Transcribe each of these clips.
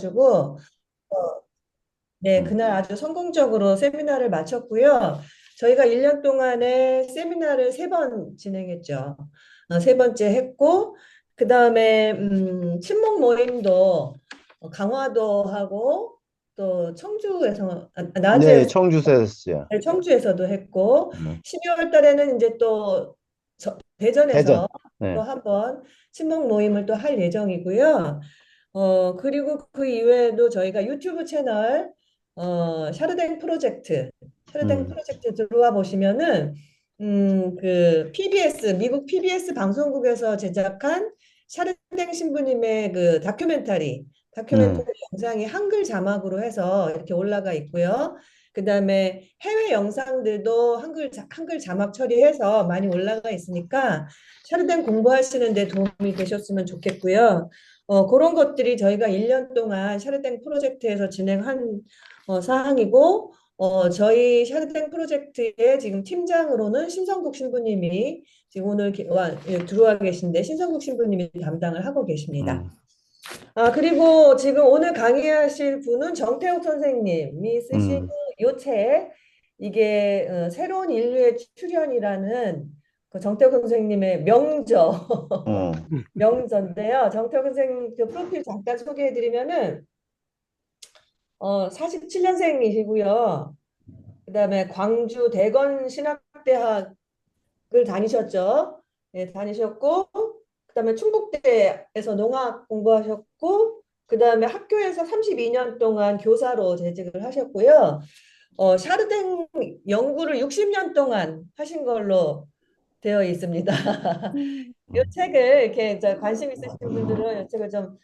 있어가지고 네, 그날 아주 성공적으로 세미나를 마쳤고요. 저희가 1년 동안에 세미나를 3번 진행했죠. 세 번째 했고, 그 다음에 친목 모임도 강화도 하고 또 청주에서 네, 나주에서 청주에서 했어요. 네, 청주에서도 했고 네. 12월 달에는 이제 또 대전에서 대전. 또 네. 한번 친목 모임을 또 할 예정이고요. 그리고 그 이외에도 저희가 유튜브 채널 샤르댕 프로젝트 샤르댕 음, 프로젝트 들어와 보시면은 그 PBS 미국 PBS 방송국에서 제작한 샤르댕 신부님의 그 다큐멘터리 음, 영상이 한글 자막으로 해서 이렇게 올라가 있고요. 그다음에 해외 영상들도 한글 자막 처리해서 많이 올라가 있으니까 샤르덴 공부하시는 데 도움이 되셨으면 좋겠고요. 그런 것들이 저희가 1년 동안 샤르덴 프로젝트에서 진행한 사항이고 저희 샤르덴 프로젝트의 지금 팀장으로는 신성국 신부님이 지금 오늘 들어와 계신데 신성국 신부님이 담당을 하고 계십니다. 음, 그리고 지금 오늘 강의하실 분은 정태욱 선생님이 쓰신 음, 요 책, 이게 새로운 인류의 출현이라는 그 정태욱 선생님의 명저, 어, 명저인데요. 정태욱 선생님 그 프로필 잠깐 소개해드리면은 47년생이시고요. 그다음에 광주 대건 신학대학을 다니셨죠. 네, 다니셨고 그다음에 충북대에서 농학 공부하셨고 그다음에 학교에서 32년 동안 교사로 재직을 하셨고요. 샤르댕 연구를 60년 동안 하신 걸로 되어 있습니다. 이 음, 책을 이렇게 관심 있으신 분들은 이 책을 좀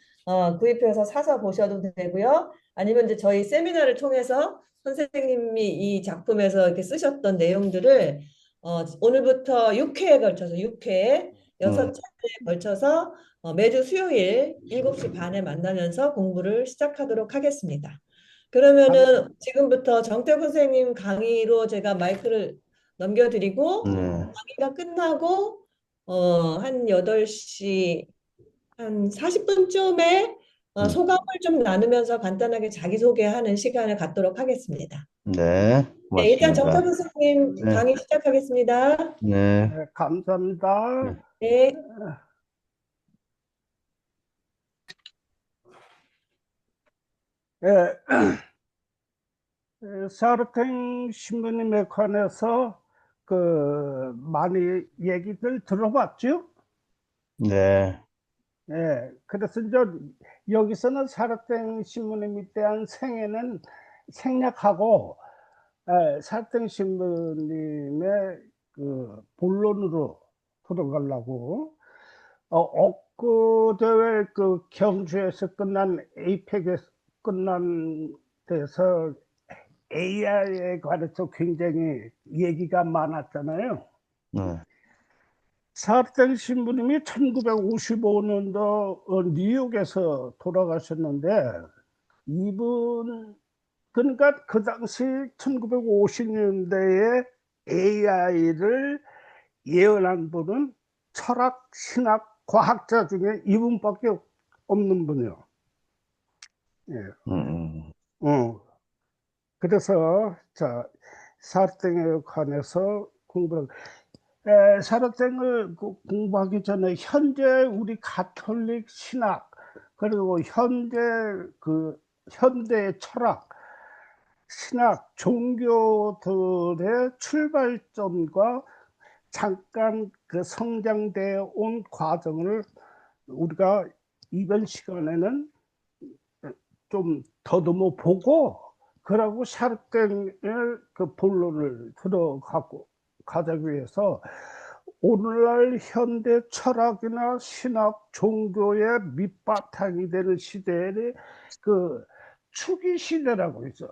구입해서 사서 보셔도 되고요. 아니면 이제 저희 세미나를 통해서 선생님이 이 작품에서 이렇게 쓰셨던 내용들을 오늘부터 6회에 걸쳐서 6회 음. 6차례에 걸쳐서 매주 수요일 7시 반에 만나면서 공부를 시작하도록 하겠습니다. 감, 그러면은 지금부터 정태국 선생님 강의로 제가 마이크를 넘겨드리고 네. 강의가 끝나고 한 8시 한 40분쯤에 음, 소감을 좀 나누면서 간단하게 자기소개하는 시간을 갖도록 하겠습니다. 네, 네, 일단 고맙습니다. 정태국 선생님 네, 강의 시작하겠습니다. 네, 네, 감사합니다. 네. 네. 예, 사르탱 신부님에 관해서 많이 얘기들 들어봤죠? 네. 예, 그래서 이제 여기서는 사르탱 신부님에 대한 생애는 생략하고 사르탱 신부님의 그 본론으로 들어가려고 엊그제 그 경주에서 끝난 에이펙에서 끝난 데서 AI에 관해서 굉장히 얘기가 많았잖아요. 네. 사르텔 신부님이 1955년도 뉴욕에서 돌아가셨는데 이분 그러니까 그 당시 1950년대에 AI를 예언한 분은 철학, 신학, 과학자 중에 이분밖에 없는 분이요. 예. 음, 어. 그래서 자 사르탱에 관해서 공부를 사르탱을 공부하기 전에 현재 우리 가톨릭 신학 그리고 현대 철학 신학 종교들의 출발점과 잠깐 그 성장되어 온 과정을 우리가 이번 시간에는 좀 더듬어 보고 그러고 샤르탱의 그 본론을 들어가고 가자기 위해서 오늘날 현대 철학이나 신학 종교의 밑바탕이 되는 시대의 그 추기 시대라고 있어.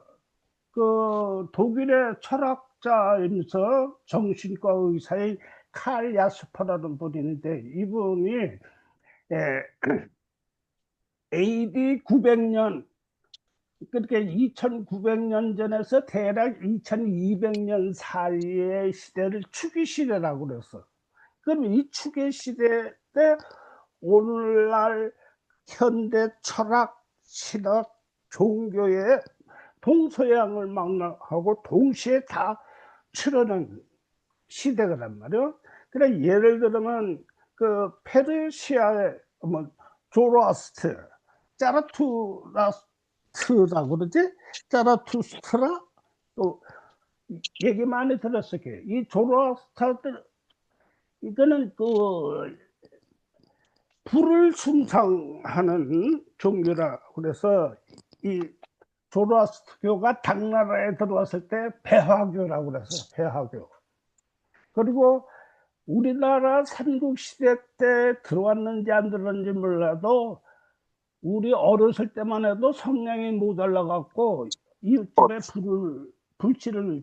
그 독일의 철학자이면서 정신과 의사의 칼 야스퍼라는 분이 있는데 이분이 AD 900년 그렇게 2900년 전에서 대략 2200년 사이의 시대를 추기 시대라고 그랬어. 그럼 이 추기 시대 때 오늘날 현대 철학, 신학, 종교의 동서양을 망라하고 동시에 다 치르는 시대가란 말이에요. 그래 예를 들면 그 페르시아의 뭐 조로아스트, 짜라투라스트라고 그러지? 짜라투스트라? 또 얘기 많이 들었을 거예요. 이 조로아스트들 이거는 그 불을 숭상하는 종교라 그래서 이 조로아스트교가 당나라에 들어왔을 때 배화교라고 그래서 배화교. 그리고 우리나라 삼국시대 때 들어왔는지 안 들어왔는지 몰라도 우리 어렸을 때만 해도 성냥이 모자라갖고 이웃집에 불씨를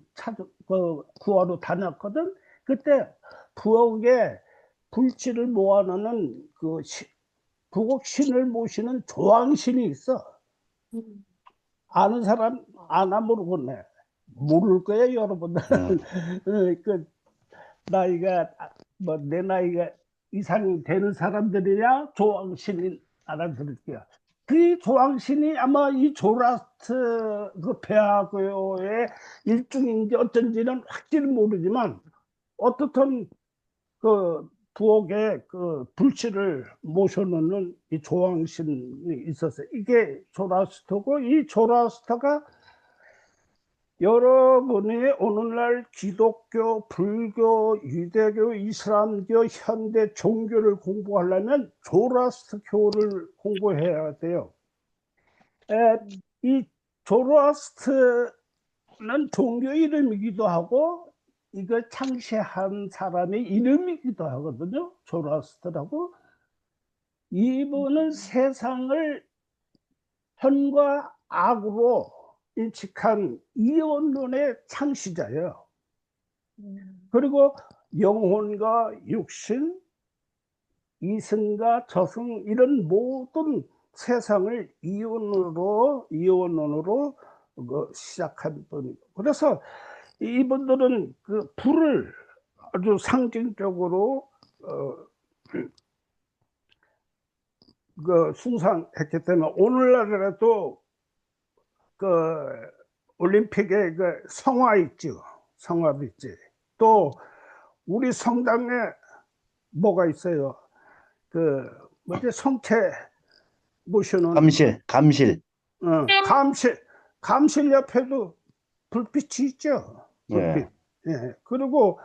구하러 다녔거든. 그때 부엌에 불씨를 모아놓는 그 부엌 신을 모시는 조왕신이 있어. 아는 사람 아나 모르겠네. 모를 거예요, 여러분들. 그 나이가 뭐 내 나이가 이상이 되는 사람들이야 조왕신이 알아들을게요. 그 조왕신이 아마 이 조라스트 그 배하고의 일종인지 어쩐지는 확실히 모르지만 어떻든 그 부엌에 그 불씨를 모셔놓는 이 조왕신이 있었어요. 이게 조라스트고 이 조라스트가 여러분이 오늘날 기독교, 불교, 유대교, 이슬람교, 현대 종교를 공부하려면 조라스트교를 공부해야 돼요. 이 조라스트는 종교 이름이기도 하고 이걸 창시한 사람의 이름이기도 하거든요. 조라스트라고. 이분은 세상을 현과 악으로 인식한 이원론의 창시자예요. 그리고 영혼과 육신, 이승과 저승 이런 모든 세상을 이원론으로 시작한 분이고, 그래서 이분들은 그 불을 아주 상징적으로 그 숭상했기 때문에 오늘날에도 그 올림픽에 그 성화 있죠. 성화도 있지. 또 우리 성당에 뭐가 있어요? 그 뭐지? 성체 모셔놓은 감실. 감실 옆에도 불빛이 있죠. 불빛. 예. 그리고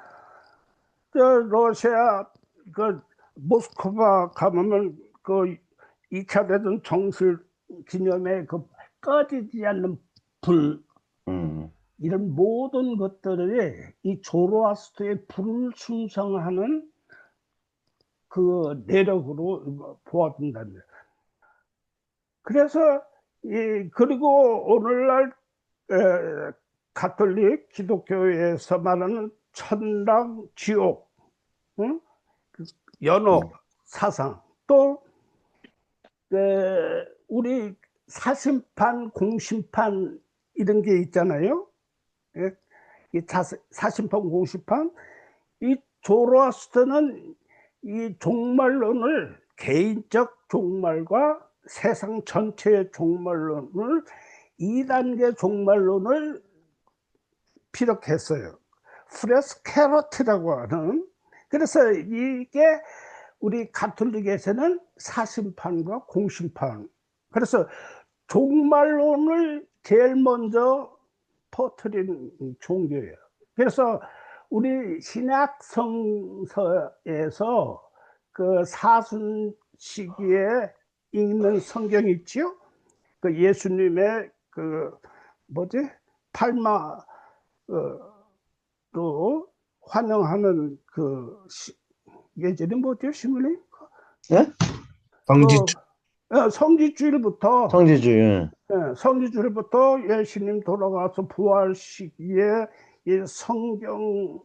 저 러시아 그 모스크바 가면 그 2차 대전 정술 기념에 그 꺼지지 않는 불, 이런 모든 것들이 이 조로아스트의 불을 숭상하는 그 내력으로 보아진다는 거예요. 그래서 그리고 오늘날 가톨릭 기독교에서 말하는 천당, 지옥, 응? 연옥 사상, 또 우리 사심판, 공심판 이런 게 있잖아요. 이 사심판, 공심판. 이 조로아스트는 이 종말론을 개인적 종말과 세상 전체의 종말론을 2단계 종말론을 피력했어요. 프레스케로트라고 하는. 그래서 이게 우리 가톨릭에서는 사심판과 공심판. 그래서 종말론을 제일 먼저 퍼뜨린 종교예요. 그래서 우리 신약 성서에서 그 사순 시기에 읽는 성경 있죠? 그 예수님의 그 뭐지? 팔마로 환영하는 그 예전에 뭐죠, 시문이? 예? 성지주일부터 성지주일부터 예수님 돌아가서 부활 시기에 이 성경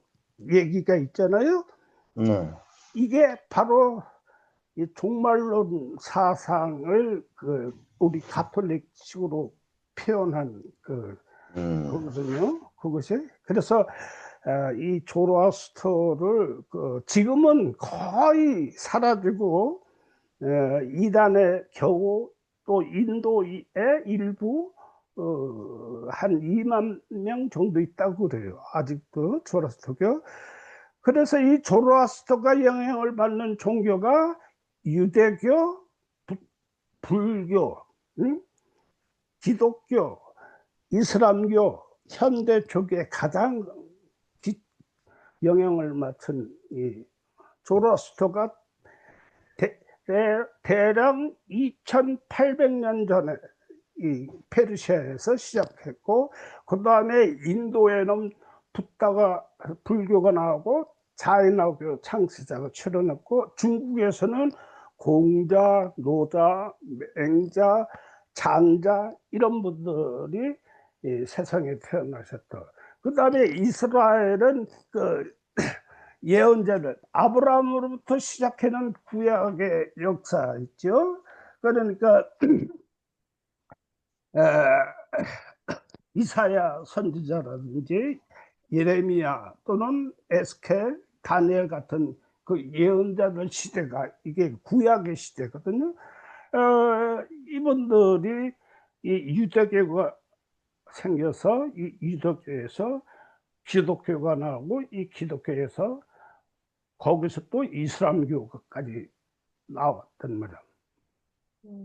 얘기가 있잖아요. 이게 바로 이 종말론 사상을 그 우리 가톨릭식으로 표현한 그거거든요. 그것이. 그래서 이 조로아스터를 지금은 거의 사라지고 이단에 겨우 또 인도의 일부 한 2만 명 정도 있다고 그래요. 아직도 조라스터교. 그래서 이 조로아스터가 영향을 받는 종교가 유대교, 불교, 응? 기독교, 이슬람교, 현대 쪽에 가장 영향을 맡은 이 조로아스터가 대략 2800년 전에 이 페르시아에서 시작했고, 그 다음에 인도에는 붓다가 불교가 나오고 자인화교 창시자가 출현했고, 중국에서는 공자, 노자, 맹자, 장자 이런 분들이 이 세상에 태어나셨다. 그 다음에 이스라엘은 그 예언자를 아브라함으로부터 시작하는 구약의 역사 있죠. 그러니까 이사야 선지자라든지 예레미야 또는 에스겔, 다니엘 같은 그 예언자들 시대가 이게 구약의 시대거든요. 이분들이 이 유대교가 생겨서 이 유대교에서 기독교가 나오고, 이 기독교에서 거기서 또 이슬람교까지 나왔단 말이야.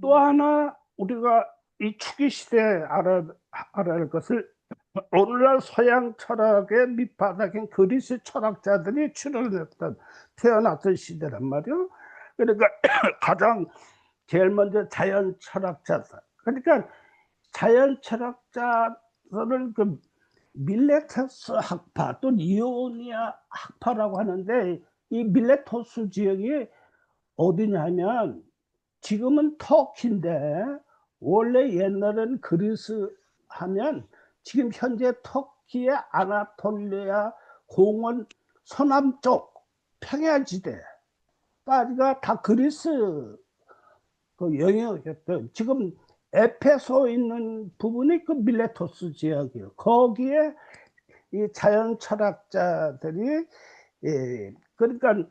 또 하나 우리가 이 추기 시대에 알아야 할 것을, 오늘날 서양 철학의 밑바닥인 그리스 철학자들이 출현했던, 태어났던 시대란 말이에요. 그러니까 가장 제일 먼저 자연 철학자들. 그러니까 자연 철학자들을 그 밀레토스 학파 또 이오니아 학파라고 하는데, 이 밀레토스 지역이 어디냐면 지금은 터키인데, 원래 옛날에는 그리스 하면 지금 현재 터키의 아나톨리아 공원 서남쪽 평야지대까지가 다 그리스 그 영역이었던, 지금 에페소 있는 부분이 그 밀레토스 지역이에요. 거기에 이 자연 철학자들이, 그러니까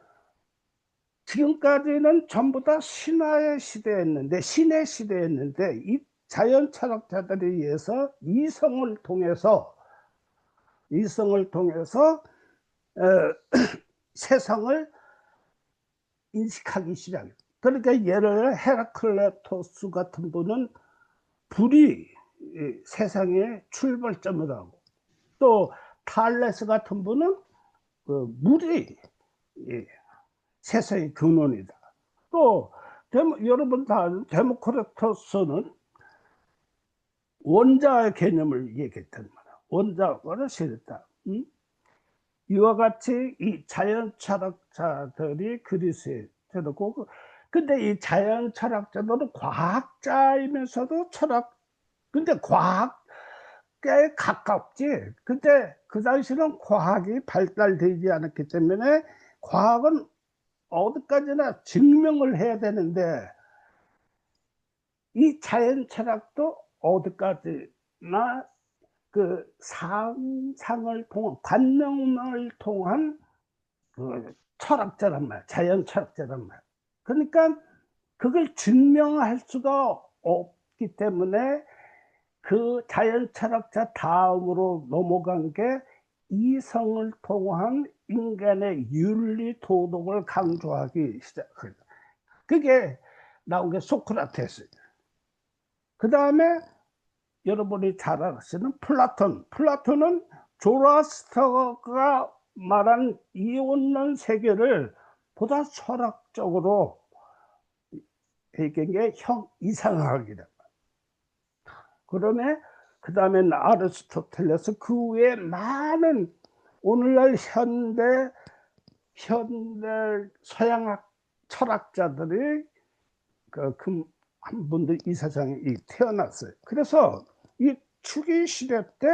지금까지는 전부 다 신화의 시대였는데, 신의 시대였는데, 이 자연 철학자들에 의해서 이성을 통해서 세상을 인식하기 시작해요. 그러니까 예를 들어 헤라클레토스 같은 분은 불이 세상의 출발점이라고, 또 탈레스 같은 분은 그 물이 세상의 근원이다. 또 여러분 다 아는 데모크리토스는 원자의 개념을 얘기했단 말이야. 원자가 실했다. 이와 같이 이 자연 철학자들이 그리스에 들었고, 근데 이 자연 철학자들은 과학자이면서도 근데 과학에 가깝지. 근데 그 당시는 과학이 발달되지 않았기 때문에, 과학은 어디까지나 증명을 해야 되는데, 이 자연 철학도 어디까지나 그 상상을 통한, 관념을 통한 그 철학자란 말, 자연 철학자란 말. 그러니까 그걸 증명할 수가 없기 때문에 그 자연 철학자 다음으로 넘어간 게 이성을 통한 인간의 윤리 도덕을 강조하기 시작해요. 그게 나온 게 소크라테스. 그 다음에 여러분이 잘 아시는 플라톤은 조라스터가 말한 이원론 세계를 보다 철학적으로 얘기한 게 이상학이다. 그러면 그 다음에 아리스토텔레스, 그 외에 많은 오늘날 현대 서양학 철학자들이 한 분들 이 세상에 태어났어요. 그래서 이 추기 시대 때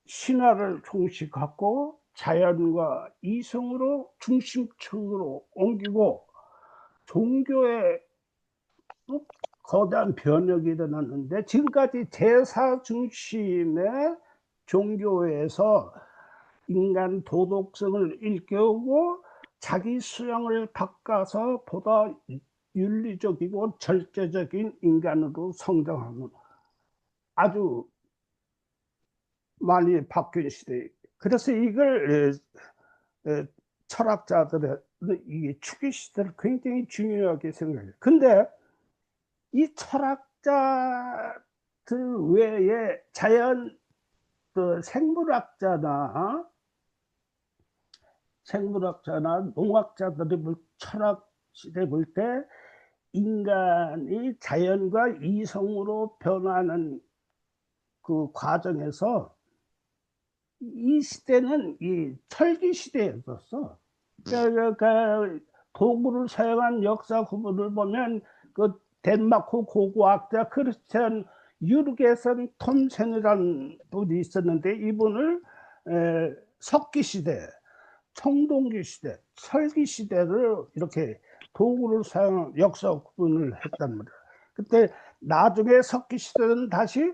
신화를 종식하고 자연과 이성으로 중심층으로 옮기고, 종교의 거대한 변혁이 일어났는데, 지금까지 제사 중심의 종교에서 인간 도덕성을 일깨우고 자기 수양을 바꿔서 보다 윤리적이고 절제적인 인간으로 성장하는 아주 많이 바뀐 시대. 그래서 이걸 철학자들은 이 추기 시대를 굉장히 중요하게 생각해요. 근데 이 철학자들 외에 자연 그 생물학자나 농학자들이 철학 시대 볼 때 인간이 자연과 이성으로 변하는 그 과정에서 이 시대는 이 철기 시대였었어. 그러니까 도구를 사용한 역사 구분을 보면 그 덴마크 고고학자 크리스티안 유르게선 톰센이라는 분이 있었는데 이분을 석기 시대, 청동기 시대, 철기 시대를 이렇게 도구를 사용한 역사 구분을 했단 말이야. 그때 나중에 석기 시대는 다시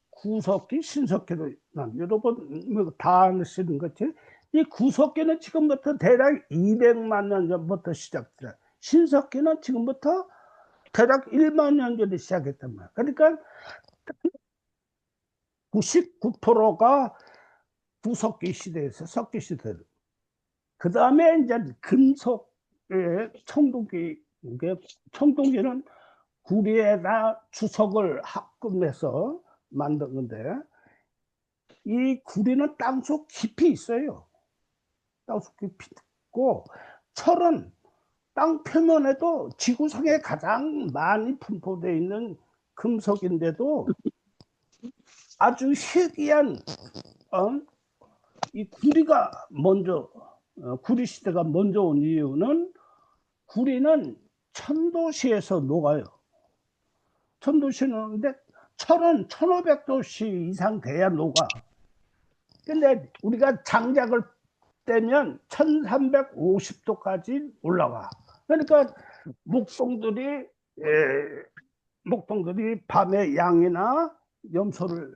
구석기, 신석기로 여러분 다 아시는 것이 이 구석기는 지금부터 대략 200만 년 전부터 시작돼요. 신석기는 지금부터 대략 1만 년 전에 시작했단 말이야. 그러니까 99%가 구석기 시대에서 석기 시대로. 그 다음에 이제 금속의 청동기, 청동기는 구리에다 주석을 합금해서 만든 건데 이 구리는 땅속 깊이 있어요. 땅속 깊이 있고 철은 땅 표면에도 지구상에 가장 많이 분포되어 있는 금속인데도 아주 희귀한 이 구리가 먼저 구리 시대가 먼저 온 이유는 구리는 천도시에서 녹아요. 천도시는데 철은 1500도씨 이상 돼야 녹아. 근데 우리가 장작을 떼면 1350도까지 올라가. 그러니까 목동들이 밤에 양이나 염소를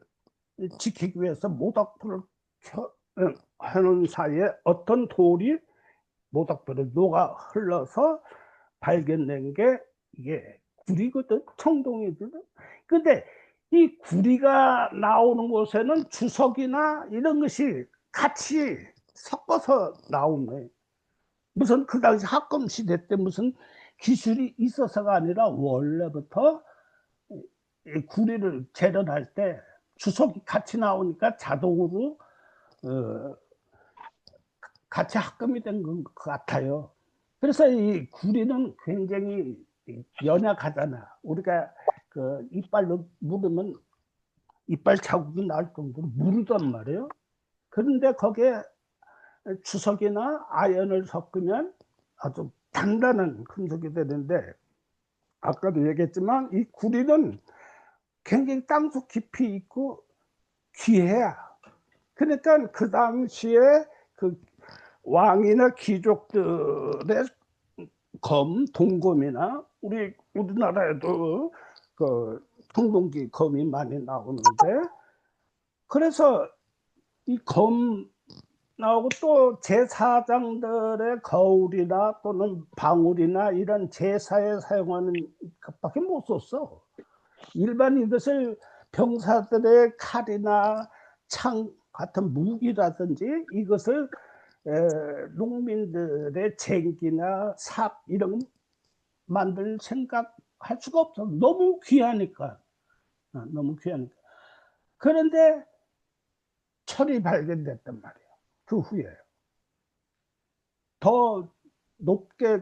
지키기 위해서 모닥불을 하는 사이에 어떤 돌이 모닥불을 녹아 흘러서 발견된 게 이게 구리거든, 청동이거든. 근데 이 구리가 나오는 곳에는 주석이나 이런 것이 같이 섞어서 나오네. 무슨 그 당시 합금 시대 때 무슨 기술이 있어서가 아니라 원래부터 이 구리를 재련할 때 주석이 같이 나오니까 자동으로 같이 합금이 된 것 같아요. 그래서 이 구리는 굉장히 연약하잖아. 우리가 그 이빨로 물으면 이빨 자국이 날 정도로 무르단 말이에요. 그런데 거기에 주석이나 아연을 섞으면 아주 단단한 금속이 되는데 아까도 얘기했지만 이 구리는 굉장히 땅속 깊이 있고 귀해야. 그러니까 그 당시에 그 왕이나 귀족들의 검, 동검이나 우리나라에도 그 청동기 검이 많이 나오는데 그래서 이 검 나오고 또 제사장들의 거울이나 또는 방울이나 이런 제사에 사용하는 것밖에 못 썼어. 일반인들 병사들의 칼이나 창 같은 무기라든지 이것을 농민들의 쟁기나 삽 이런 거 만들 생각할 수가 없어. 너무 귀하니까. 너무 귀하니까. 그런데 철이 발견됐단 말이에요. 그 후에 더 높게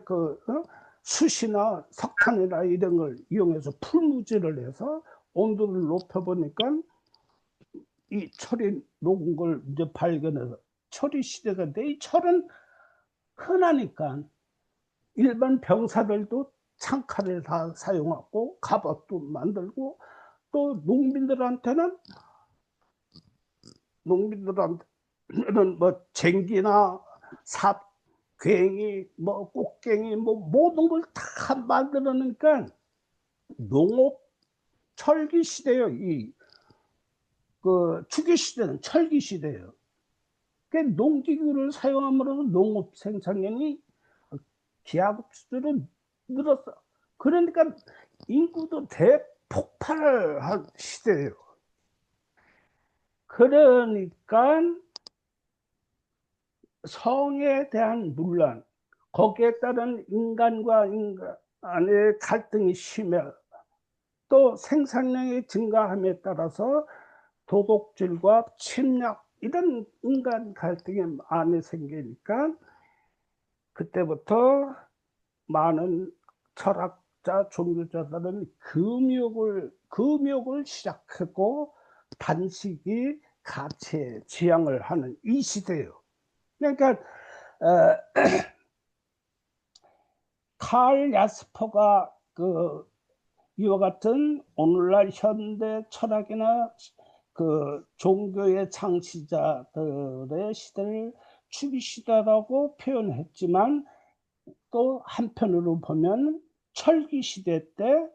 숯이나 석탄이나 이런 걸 이용해서 풀무질을 해서 온도를 높여보니까 이 철이 녹은 걸 이제 발견해서 철이 시대가 돼. 이 철은 흔하니까 일반 병사들도 창칼을 다 사용하고 갑옷도 만들고 또 농민들한테는 뭐 쟁기나 삽, 괭이, 뭐 꽃갱이 뭐 모든 걸 다 만들어내니까 농업 철기 시대예요. 이 그 추기 시대는 철기 시대예요. 그 농기구를 사용함으로써 농업 생산량이 기하급수적으로 늘었어. 그러니까 인구도 대폭발을 한 시대예요. 그러니까 성에 대한 문란, 거기에 따른 인간과 인간의 갈등이 심해, 또 생산량이 증가함에 따라서 도덕질과 침략, 이런 인간 갈등이 많이 생기니까 그때부터 많은 철학자, 종교자들은 금욕을 시작하고 단식이 가치의 지향을 하는 이 시대예요. 그러니까 칼 야스퍼가 이와 같은 오늘날 현대 철학이나 종교의 창시자들의 시대를 추기 시대라고 표현했지만, 또 한편으로 보면 철기 시대 때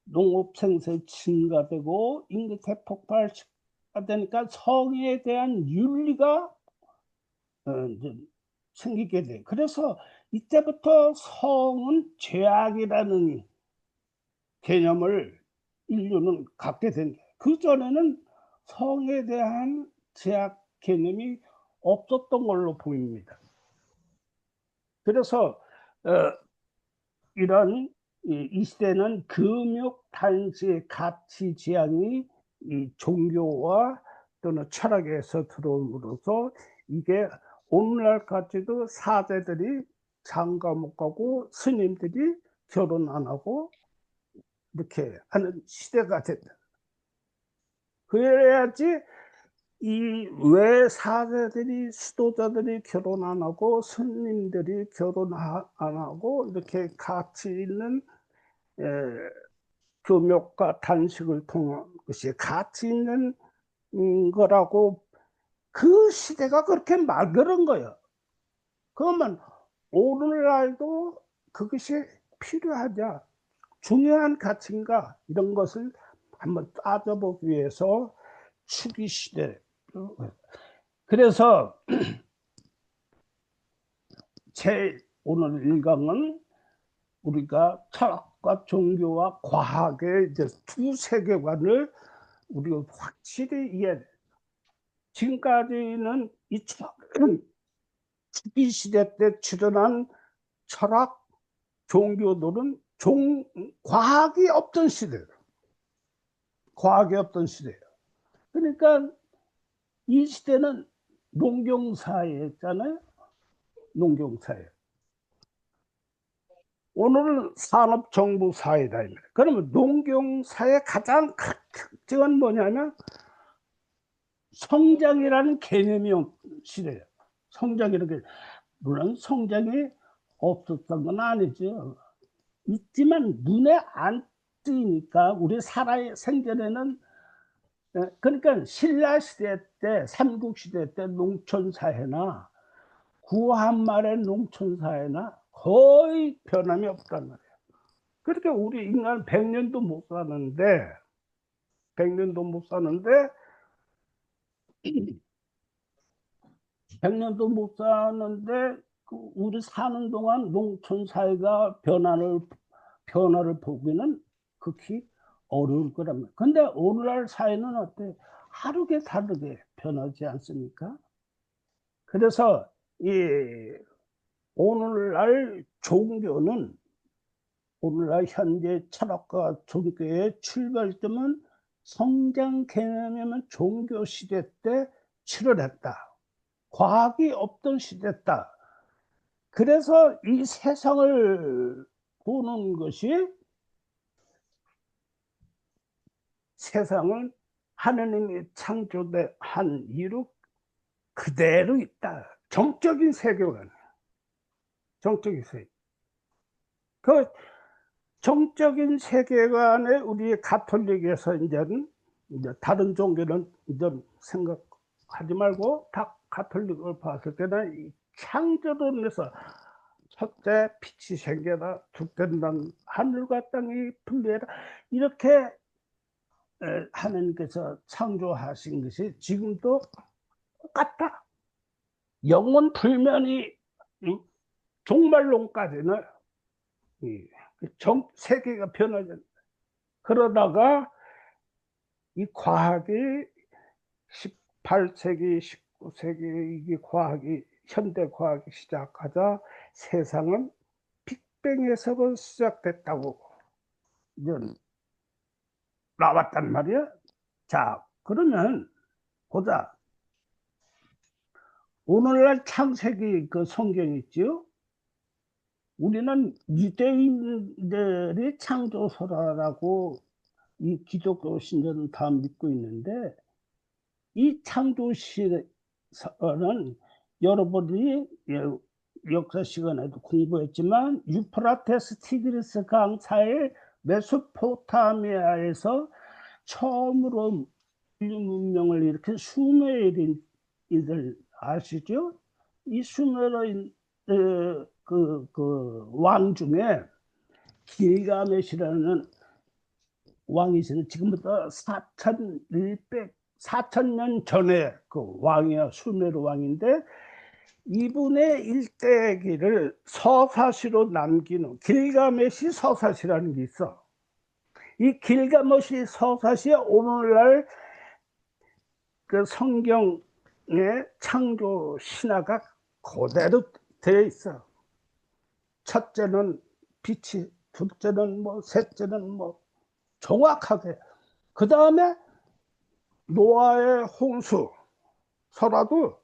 농업 생산이 증가되고 인구 대폭발가 되니까 성에 대한 윤리가 이제 생기게 돼. 그래서 이때부터 성은 죄악이라는 개념을 인류는 갖게 된 거예요. 그 전에는 성에 대한 죄악 개념이 없었던 걸로 보입니다. 그래서 이런 이 시대는 금욕 단식 가치 지향이 이 종교와 또는 철학에서 들어옴으로써 이게 오늘날까지도 사제들이 장가 못 가고 스님들이 결혼 안 하고 이렇게 하는 시대가 됐다. 그래야지 이 왜 사제들이, 수도자들이 결혼 안 하고 스님들이 결혼 안 하고 이렇게 가치 있는 금욕과 단식을 통한 것이 가치 있는 거라고, 그 시대가 그렇게 만드는 거예요. 그러면 오늘날도 그것이 필요하냐, 중요한 가치인가, 이런 것을 한번 따져보기 위해서 추기 시대. 그래서 제 오늘 일강은 우리가 철학과 종교와 과학의 이제 두 세계관을 우리가 확실히 이해해. 지금까지는 이 추기 시대 때 출현한 철학, 종교들은 과학이 없던 시대예요. 과학이 없던 시대예요. 그러니까 이 시대는 농경사회였잖아요. 농경사회. 오늘은 산업정보사회다. 그러면 농경사의 가장 큰 특징은 뭐냐면 성장이라는 개념이 없는 시대예요. 성장이라는 게, 물론 성장이 없었던 건 아니죠. 있지만 눈에 안 띄니까 우리 살아의 생전에는. 그러니까 신라시대 때, 삼국시대 때 농촌사회나 구한말의 농촌사회나 거의 변함이 없단 말이에요. 그렇게 우리 인간 100년도 못 사는데, 100년도 못 사는데, 100년도 못 사는데, 우리 사는 동안 농촌사회가 변화를 보기는 극히 어려울 거란 말이에요. 근데 오늘날 사회는 어때? 하루게 다르게 변하지 않습니까? 그래서 이 오늘날 종교는, 오늘날 현재 철학과 종교의 출발점은 성장 개념이면 종교 시대 때 출현했다. 과학이 없던 시대다. 그래서 이 세상을 보는 것이, 세상은 하느님이 창조한 이루 그대로 있다. 정적인 세계관. 정적인 세계. 그 정적인 세계관에 우리 가톨릭에서 이제 다른 종교는 이제 생각하지 말고 다 가톨릭을 봤을 때는 이 창조론에서 첫째 빛이 생겨라, 둘째 난 하늘과 땅이 분리해라, 이렇게 하나님께서 창조하신 것이 지금도 똑같다. 영원 불면이 종말론까지는 세계가 변화된. 그러다가 이 과학이 18세기, 19세기 이게 과학이 현대 과학이 시작하자 세상은 빅뱅에서부터 시작됐다고 이제 나왔단 말이야. 자, 그러면 보자. 오늘날 창세기 그 성경 있지요? 우리는 유대인들이 창조설화라고 이 기독교 신자는 다 믿고 있는데, 이 창조시는 여러분이 역사 시간에도 공부했지만 유프라테스 티그리스 강 사이 메소포타미아에서 처음으로 인류 문명을 일으킨 수메르인들 아시죠? 이 수메르인 그 왕 중에 길가메시라는 왕이 있어요. 지금부터 4,000년 전에 그 왕이야. 수메르 왕인데 이분의 일대기를 서사시로 남기는 길가메시 서사시라는 게 있어. 이 길가메시 서사시에 오늘날 그 성경의 창조 신화가 그대로 되어 있어. 첫째는 빛이, 둘째는 뭐, 셋째는 뭐, 정확하게. 그 다음에 노아의 홍수 설화도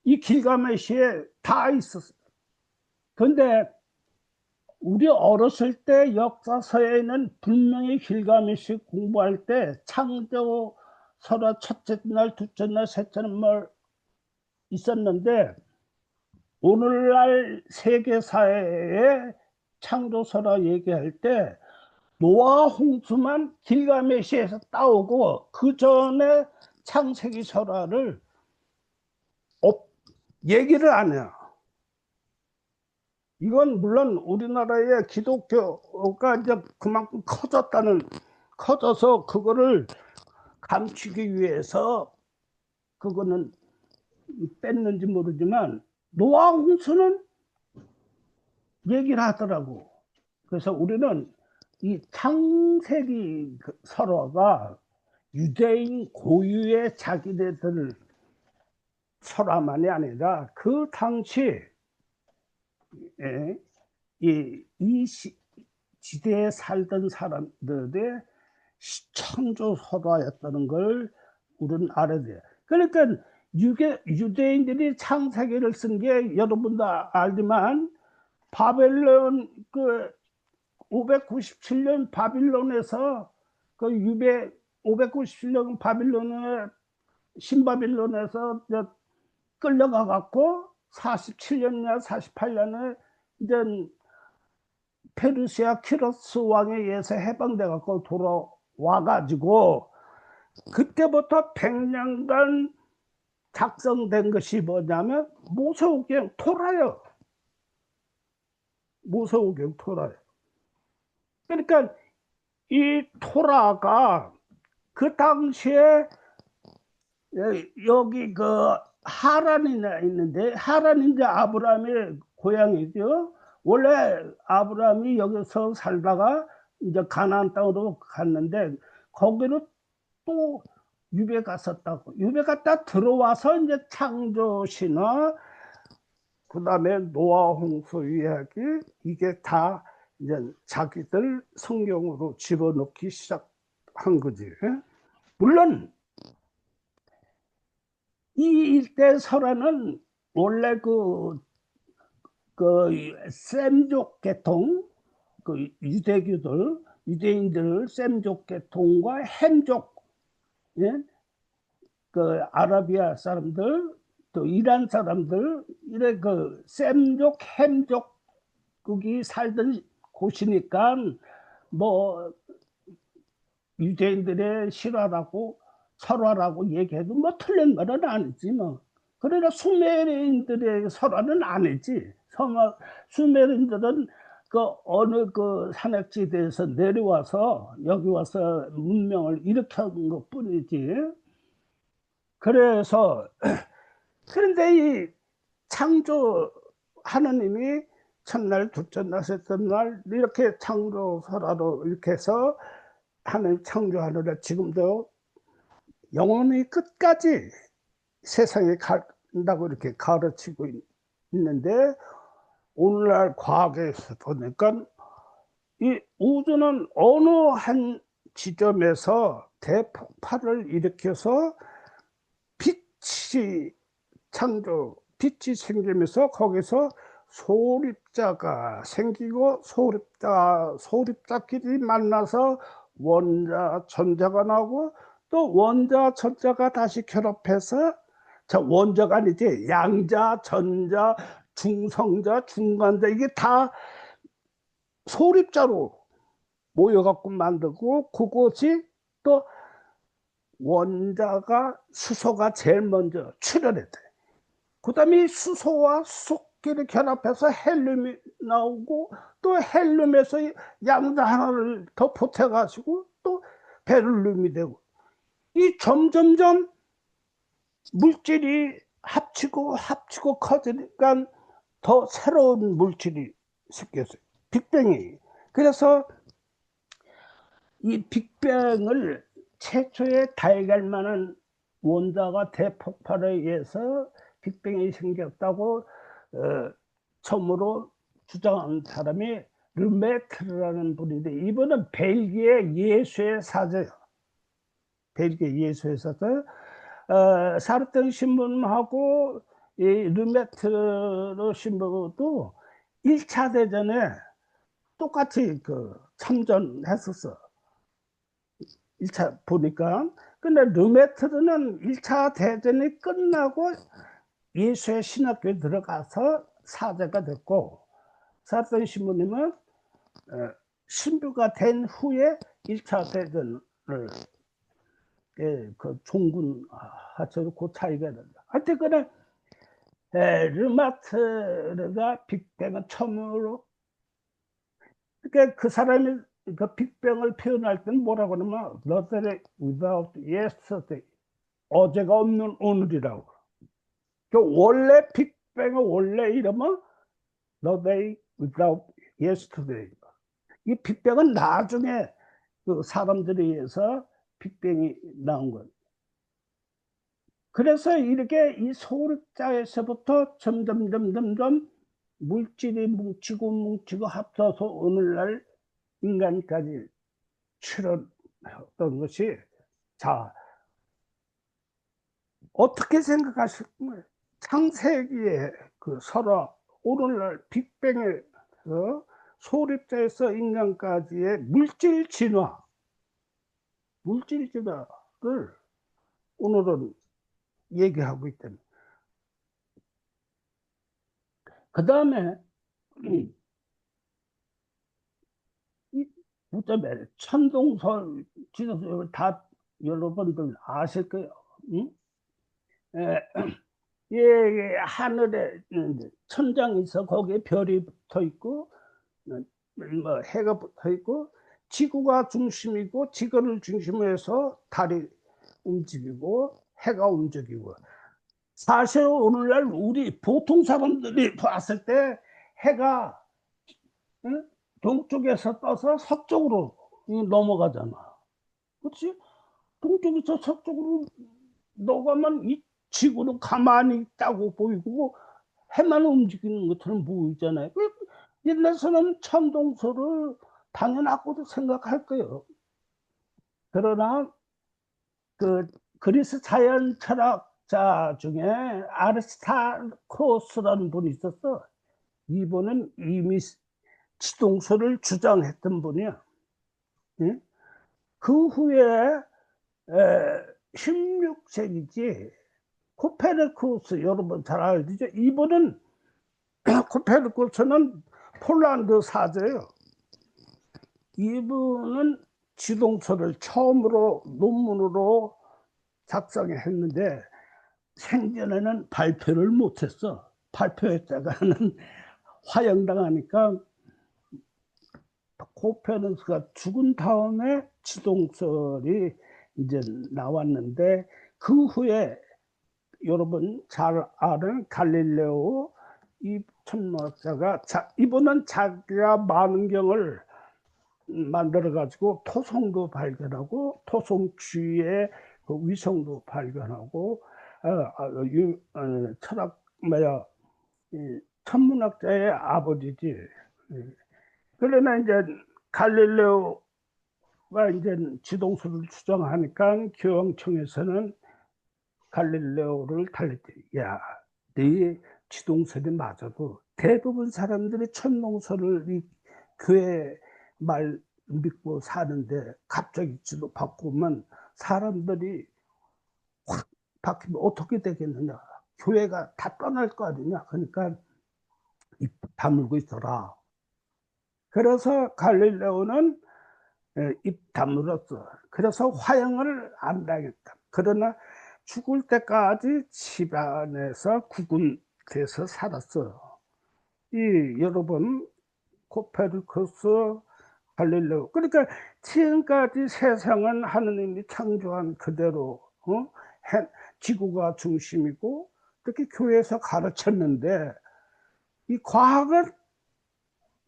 이 길가메시에 다 있었어. 근데 우리 어렸을 때 역사서에는 분명히 길가메시 공부할 때 창조 설화 첫째 날, 둘째 날, 셋째 날 있었는데, 오늘날 세계사회의 창조설화 얘기할 때 노아 홍수만 길가메시에서 따오고 그 전에 창세기 설화를 얘기를 안 해요. 이건 물론 우리나라의 기독교가 이제 그만큼 커져서 그거를 감추기 위해서 그거는 뺐는지 모르지만 노아 홍수는 얘기를 하더라고. 그래서 우리는 이 창세기 설화가 유대인 고유의 자기네들 설화만이 아니라 그 당시 이 시대에 살던 사람들의 창조 설화였다는 걸 우리는 알아야 돼요. 그러니까 유대인들이 창세기를 쓴 게 여러분도 알지만 바벨론 그 597년 바빌론에서 그 597년 바빌론에 신바빌론에서 끌려가 갖고 47년이나 48년에 이제 페르시아 키로스 왕에 의해서 해방돼 갖고 돌아와 가지고 그때부터 100년간 작성된 것이 뭐냐면 모세오경 토라예요. 모세오경 토라예요. 그러니까 이 토라가 그 당시에 여기 그 하란이나 있는데, 하란이 이제 아브라함의 고향이죠. 원래 아브라함이 여기서 살다가 이제 가나안 땅으로 갔는데 거기로 또 유배 갔었다고. 유배 갔다 들어와서 이제 창조 신화, 그다음에 노아 홍수 이야기, 이게 다 이제 자기들 성경으로 집어넣기 시작한 거지. 물론 이 일대 설화는 원래 그 셈족 계통, 그 유대인들 셈족 계통과 햄족, 예? 그 아라비아 사람들, 또 이란 사람들, 이래 그 셈족, 햄족국이 살던 곳이니까 뭐 유대인들의 실화라고 설화라고 얘기해도 뭐 틀린 말은 아니지 뭐. 그러나 수메르인들의 설화는 아니지. 수메르인들은 그 어느 그 산악지대에서 내려와서 여기 와서 문명을 일으킨 것 뿐이지. 그래서 그런데 이 창조 하느님이 첫날, 둘째 날, 셋째 날 이렇게 창조설화로 이렇게 해서 하나님 창조하느라 지금도 영원히 끝까지 세상에 간다고 이렇게 가르치고 있는데, 오늘날 과학에서 보니까 이 우주는 어느 한 지점에서 대폭발을 일으켜서 빛이 빛이 생기면서 거기서 소립자가 생기고, 소립자끼리 만나서 원자, 전자가 나오고, 또 원자, 전자가 다시 결합해서, 원자가 아니지, 양자, 전자, 중성자, 중간자, 이게 다 소립자로 모여갖고 만들고, 그것이 또 원자가, 수소가 제일 먼저 출현했대. 그 다음에 수소와 수소끼리 결합해서 헬륨이 나오고, 또 헬륨에서 양자 하나를 더 보태가지고 또 베릴륨이 되고, 이 점점점 물질이 합치고 커지니까 더 새로운 물질이 생겼어요. 빅뱅이. 그래서 이 빅뱅을 최초의 달걀 만한 원자가 대폭발에 의해서 빅뱅이 생겼다고 처음으로 주장한 사람이 르메트르라는 분인데, 이분은 벨기에 예수의 사제예요. 벨기에 예수의 사제. 사르탱 신부님하고 이 르메트르 신부도 1차 대전에 똑같이 참전했었어. 1차 보니까. 근데 르메트르는 1차 대전이 끝나고 예수의 신학교에 들어가서 사제가 됐고, 사르탱 신부님은 신부가 된 후에 1차 대전을 그 종군 하쳐도 그 차이가 된다. 하여튼 그래, 르마트르가 빅뱅은 처음으로, 그러니까 그 사람이 그 빅뱅을 표현할 때는 뭐라고 그러면 The day without yesterday, 어제가 없는 오늘이라고. 그 원래 빅뱅의 원래 이름은 The day without yesterday. 이 빅뱅은 나중에 그 사람들에 의해서 빅뱅이 나온 거예요. 그래서 이렇게 이 소립자에서부터 점점 물질이 뭉치고 합쳐서 오늘날 인간까지 출현했던 것이, 자, 어떻게 생각하실 거예요? 창세기에 그 설화, 오늘날 빅뱅에서 소립자에서 인간까지의 물질 진화를 오늘은 얘기하고 있다는. 그 다음에 천동설, 지도설 다 여러분들 아실 거예요. 응? 예, 하늘에 천장이 있어. 거기에 별이 붙어 있고, 뭐 해가 붙어 있고, 지구가 중심이고, 지구를 중심으로 해서 달이 움직이고 해가 움직이고. 사실 오늘날 우리 보통 사람들이 봤을 때 해가 동쪽에서 떠서 서쪽으로 넘어가잖아. 그렇지? 동쪽에서 서쪽으로 넘어가면 이 지구는 가만히 있다고 보이고 해만 움직이는 것처럼 보이잖아요. 옛날 사람은 천동설을 당연하고도 생각할 거예요. 그러나 그 그리스 자연 철학자 중에 아리스타코스라는 분이 있었어. 이분은 이미 지동설을 주장했던 분이야. 응? 그 후에 16세기지 코페르쿠스, 여러분 잘 알죠? 이분은 코페르쿠스는 폴란드 사제예요. 이분은 지동설을 처음으로 논문으로 작성했는데 생전에는 발표를 못했어. 발표했다가는 화형당하니까 코페르쿠스가 죽은 다음에 지동설이 이제 나왔는데, 그 후에 여러분 잘 아는 갈릴레오, 천문학자가 이분은 자기가 만원경을 만들어 가지고 토성도 발견하고 토성 주위에 그 위성도 발견하고 철학 이 천문학자의 아버지지. 그러나 이제 갈릴레오가 이제 지동설을 주장하니까 교황청에서는 갈릴레오를 달랬지. 야, 네 지동설이 맞아도 대부분 사람들이 천동설을 이 교회 말 믿고 사는데 갑자기 지도 바꾸면 사람들이 확 바뀌면 어떻게 되겠느냐. 교회가 다 떠날 거 아니냐. 그러니까 입 다물고 있어라. 그래서 갈릴레오는 입 다물었어. 그래서 화형을 안 당했다. 그러나 죽을 때까지 집안에서 구금돼서 살았어. 이 여러분 코페르쿠스, 갈릴레오. 그러니까 지금까지 세상은 하느님이 창조한 그대로 지구가 중심이고 이렇게 교회에서 가르쳤는데 이 과학은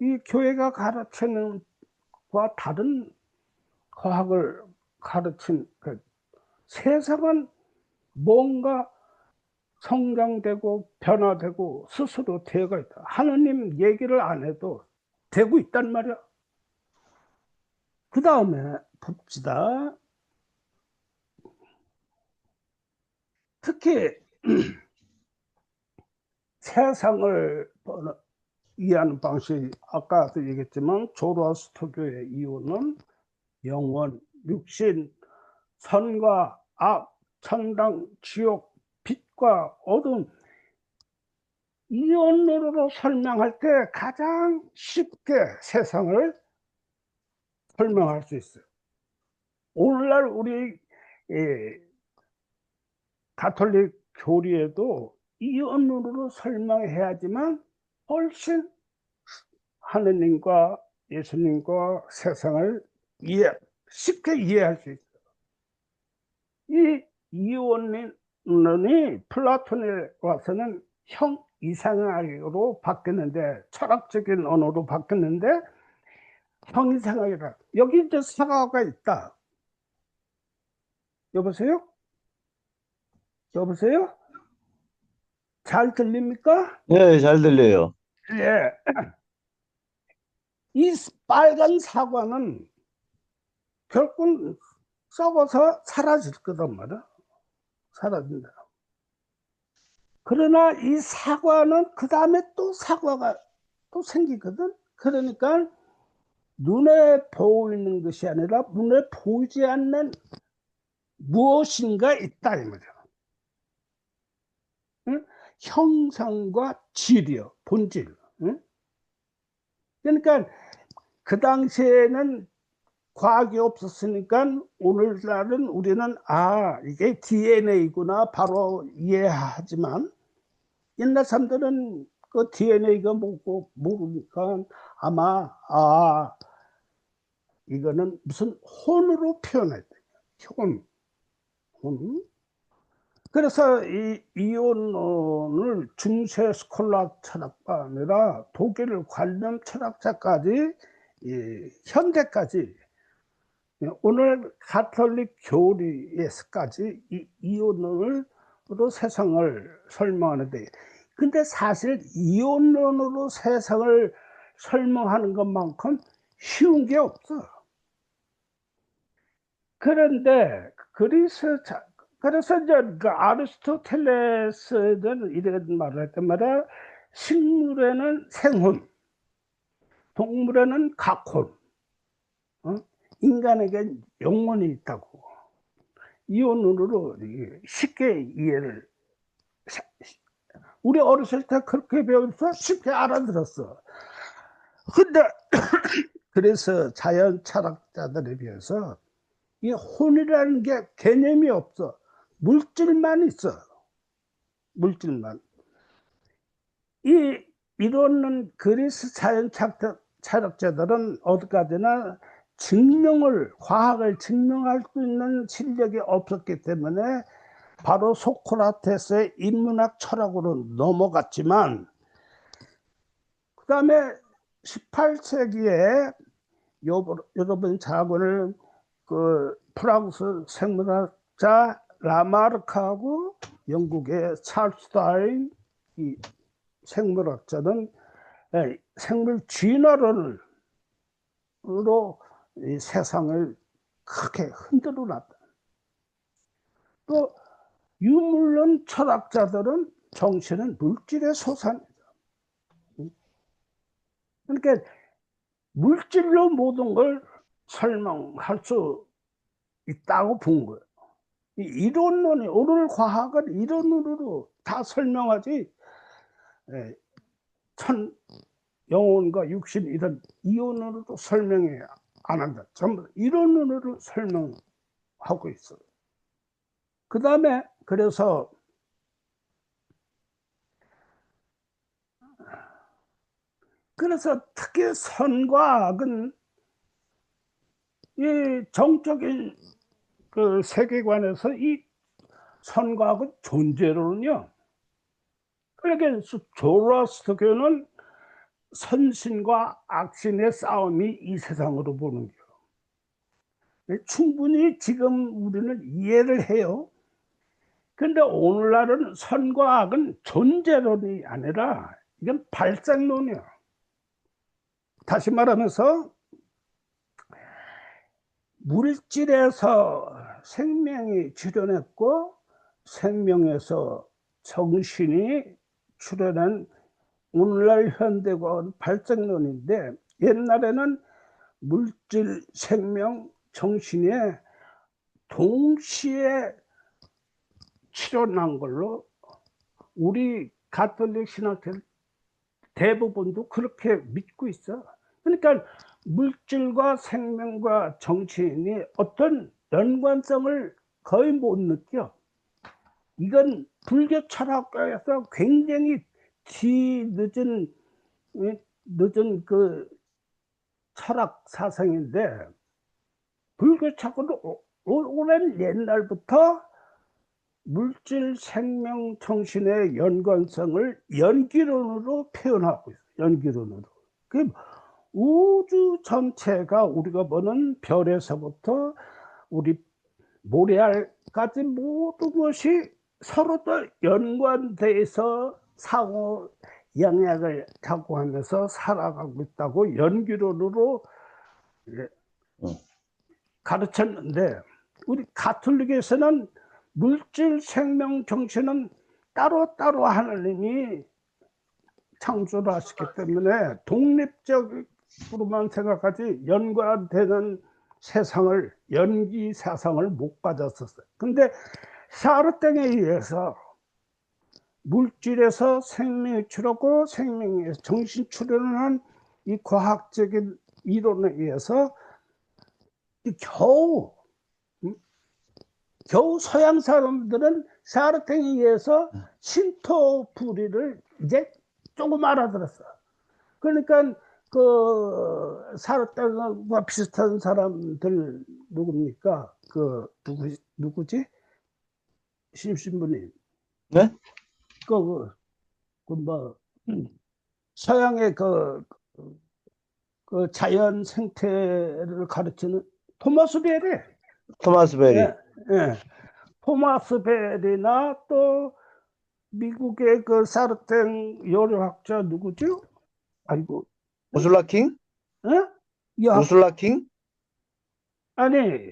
이 교회가 가르치는 과 다른 과학을 가르친 세상은 뭔가 성장되고 변화되고 스스로 되어가 있다. 하느님 얘기를 안 해도 되고 있단 말이야. 그 다음에 봅시다. 특히 세상을 이해하는 방식이 아까도 얘기했지만 조로아스터교의 이론은 영원, 육신, 선과 악, 천당, 지옥, 빛과 어둠, 이론으로 설명할 때 가장 쉽게 세상을 설명할 수 있어요. 오늘날 우리 가톨릭 교리에도 이론으로 설명해야지만 훨씬 하느님과 예수님과 세상을 쉽게 이해할 수 있어요. 이 이론이 플라톤에 와서는 형 이상학으로 바뀌었는데, 철학적인 언어로 바뀌었는데 형 이상학이라. 여기 이제 사과가 있다. 여보세요? 여보세요? 잘 들립니까? 네, 잘 들려요. 예. 이 빨간 사과는 결국 썩어서 사라질 거단 말이야. 사라진다. 그러나 이 사과는 그 다음에 또 사과가 또 생기거든. 그러니까 눈에 보이는 것이 아니라 눈에 보이지 않는 무엇인가 있다 이 말이야. 응? 형상과 질이요, 본질. 응? 그러니까 그 당시에는 과학이 없었으니까 오늘날은 우리는 이게 DNA구나 바로 이해하지만 옛날 사람들은 그 DNA가 뭐고 모르니까 아마 이거는 무슨 혼으로 표현했대. 혼. 그래서 이 이온론을 중세 스콜라 철학가 아니라 독일 관념 철학자까지 현대까지 오늘 가톨릭 교리에서까지 이 이온론으로 세상을 설명하는데, 근데 사실 이온론으로 세상을 설명하는 것만큼 쉬운 게 없어. 그런데 그래서 이제 그 아리스토텔레스는 이런 말을 했단 말이야. 식물에는 생혼, 동물에는 각혼, 인간에게 영혼이 있다고. 이론으로 쉽게 이해를. 우리 어렸을 때 그렇게 배워서 쉽게 알아들었어. 근데 그래서 자연 철학자들에 비해서 이 혼이라는 게 개념이 없어. 물질만 있어. 물질만. 이 이론은 그리스 자연 철학자들은 어디까지나 과학을 증명할 수 있는 실력이 없었기 때문에 바로 소크라테스의 인문학 철학으로 넘어갔지만 그다음에 18세기에 여러분 자고는 그 프랑스 생물학자 라마르크하고 영국의 찰스 다윈 이 생물학자는 생물 진화론으로 이 세상을 크게 흔들어 놨다. 또 유물론 철학자들은 정신은 물질의 소산이다. 그러니까 물질로 모든 걸 설명할 수 있다고 본 거예요. 이 이론론이 오늘 과학은 이론으로 다 설명하지 영혼과 육신 이런 이론으로도 설명이 안 한다. 전부 이론으로 설명하고 있어요. 그 다음에 그래서 특히 선과 악은 이 정적인 그 세계관에서 이 선과 악은 존재론이요. 그러니까 조로아스터교는 선신과 악신의 싸움이 이 세상으로 보는 거예요. 충분히 지금 우리는 이해를 해요. 근데 오늘날은 선과 악은 존재론이 아니라 이건 발생론이야. 다시 말하면서 물질에서 생명이 출현했고 생명에서 정신이 출현한 오늘날 현대과학은 발생론인데 옛날에는 물질, 생명, 정신이 동시에 출현한 걸로 우리 가톨릭 신학교 대부분도 그렇게 믿고 있어. 그러니까 물질과 생명과 정신이 어떤 연관성을 거의 못 느껴. 이건 불교 철학에서 굉장히 뒤늦은 그 철학 사상인데 불교 철학은 오랜 옛날부터 물질, 생명, 정신의 연관성을 연기론으로 표현하고 있어요. 연기론으로. 그 우주 전체가 우리가 보는 별에서부터 우리 모래알까지 모든 것이 서로 또 연관돼서 상호 영향을 작용하면서 살아가고 있다고 연기론으로 가르쳤는데 우리 가톨릭에서는 물질, 생명, 정신은 따로따로 하나님이 창조를 하셨기 때문에 독립적으로만 생각하지 연관되는 세상을, 연기 세상을 못 가졌었어요. 근데 샤르탱에 의해서 물질에서 생명이 출하고 생명에서 정신 출현을 한 이 과학적인 이론에 의해서 겨우 서양 사람들은 샤르탱에 의해서 신토 불의를 이제 조금 알아들었어. 그러니까 그 샤르탱과 비슷한 사람들 누굽니까? 그 누구지? 신부님. 네? 뭐 서양의 그 자연 생태를 가르치는 토마스 베리. 토마스 베리. 예, 예. 토마스 베리나 또 미국의 그 샤르탱 요리학자 누구죠? 아이고. 우술라 킹? 예? 우술라 킹? 아니,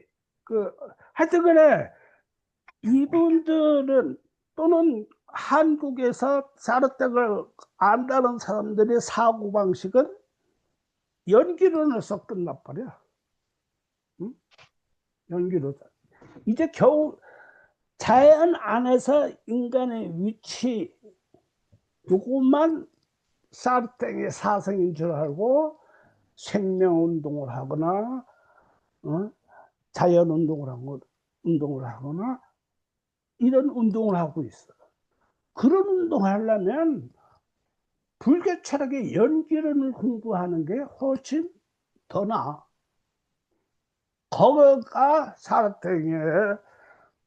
하여튼 간에 이분들은 또는 한국에서 샤르탱을 안다는 사람들의 사고방식은 연기론에서 끝나버려. 응? 연기론. 이제 겨우 자연 안에서 인간의 위치, 요것만 샤르탱의 사상인 줄 알고 생명운동을 하거나, 자연운동을 하거나, 이런 운동을 하고 있어. 그런 운동을 하려면 불교 철학의 연기론을 공부하는 게 훨씬 더 나아. 거기가 샤르탱의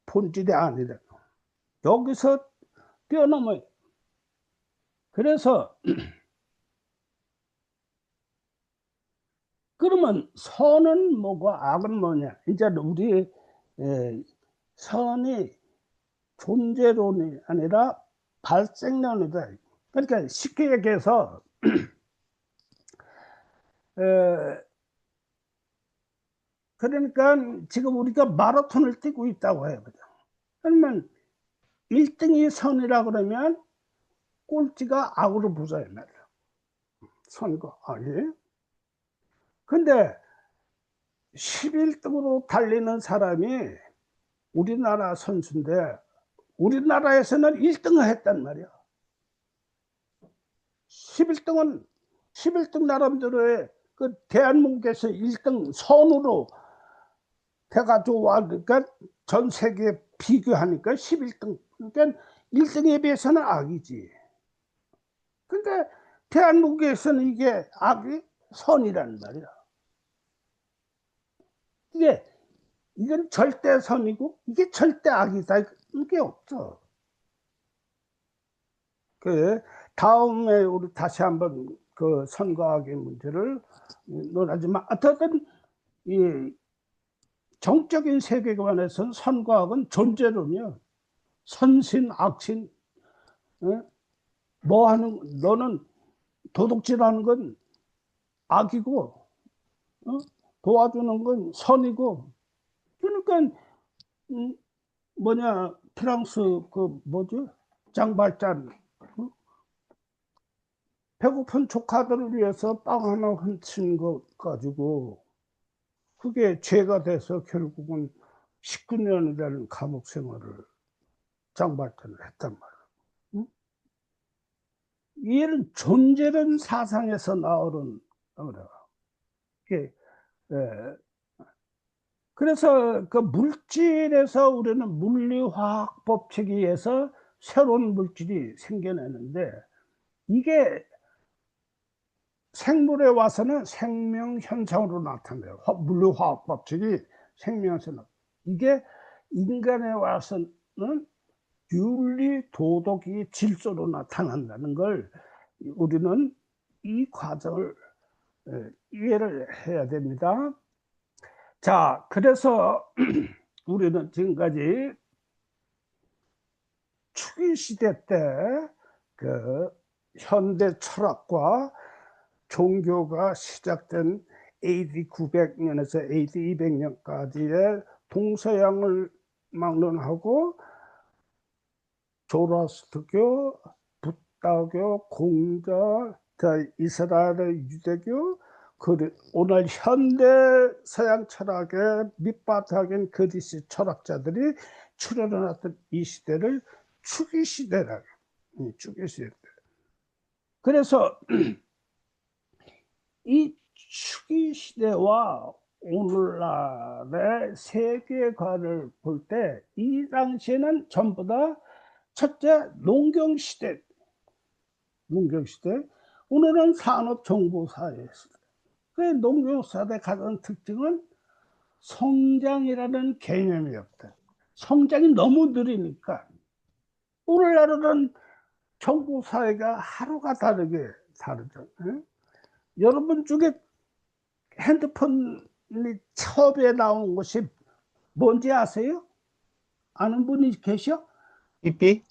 본질이 아니라 여기서 뛰어넘어요. 그래서 그러면 선은 뭐고 악은 뭐냐? 이제 우리 선이 존재론이 아니라 발생론이다. 그러니까 쉽게 얘기해서 그러니까 지금 우리가 마라톤을 뛰고 있다고 해요. 그러면 1등이 선이라 그러면 꼴찌가 악으로 보자야 말이야. 선과 악이. 근데 11등으로 달리는 사람이 우리나라 선수인데 우리나라에서는 1등을 했단 말이야. 11등 나름대로의 그 대한민국에서 1등 선으로 돼가지고 와, 그러니까 전 세계에 비교하니까 11등. 그러니까 1등에 비해서는 악이지. 근데 대한민국에서는 이게 악이 선이란 말이야. 이건 절대 선이고 이게 절대 악이다. 이게 없어. 다음에 우리 다시 한번 그 선과 악의 문제를 논하지만 어쨌든 이 정적인 세계관에서는 선과 악은 존재론이야. 선신, 악신, 뭐 하는, 너는 도둑질하는 건 악이고, 도와주는 건 선이고, 그러니까, 프랑스, 장발잔, 배고픈 조카들을 위해서 빵 하나 훔친 것 가지고, 그게 죄가 돼서 결국은 19년이라는 감옥 생활을 장발탄을 했단 말이야. 이는 존재론 사상에서 나오는 거라. 그래서 그 물질에서 우리는 물리화학 법칙에 의해서 새로운 물질이 생겨나는데 이게 생물에 와서는 생명 현상으로 나타나요. 물리화학 법칙이 생명현상. 이게 인간에 와서는 윤리, 도덕이 질서로 나타난다는 걸 우리는 이 과정을 이해를 해야 됩니다. 자, 그래서 우리는 지금까지 추기시대 때 그 현대 철학과 종교가 시작된 AD 900년에서 AD 200년까지의 동서양을 막론하고 조라스트교, 부다교, 공자, 이스라엘의 유대교, 오늘 현대 서양 철학의 밑바탕인 그리스 철학자들이 출현해왔던 이 시대를 추기시대라고. 추기시대. 그래서 이 추기시대와 오늘날의 세계관을 볼 때 이 당시에는 전부 다 첫째, 농경시대. 오늘은 산업정보사회였어요. 그 농경사회의 가장 특징은 성장이라는 개념이 없다. 성장이 너무 느리니까. 오늘날은 정보사회가 하루가 다르게 다르죠. 여러분 중에 핸드폰이 처음에 나온 것이 뭔지 아세요? 아는 분이 계셔? 삐삐?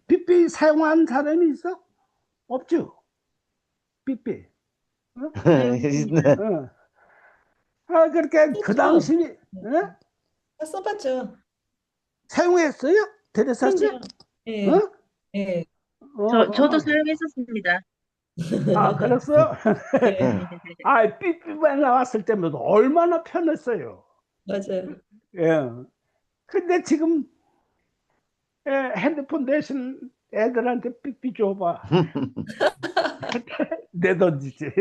삐삐 사용한 사람이 있어? 없죠? 삐삐. 네. 그렇게 그 당시 써봤죠. 사용했어요? 테레사 씨? 그럼요. 예. 예. 저도 사용했었습니다. 그랬어? 예. 삐삐만 나왔을 때면 얼마나 편했어요. 맞아요. 예. 근데 지금 핸드폰 대신 애들한테 삐삐 줘봐. 내던지지.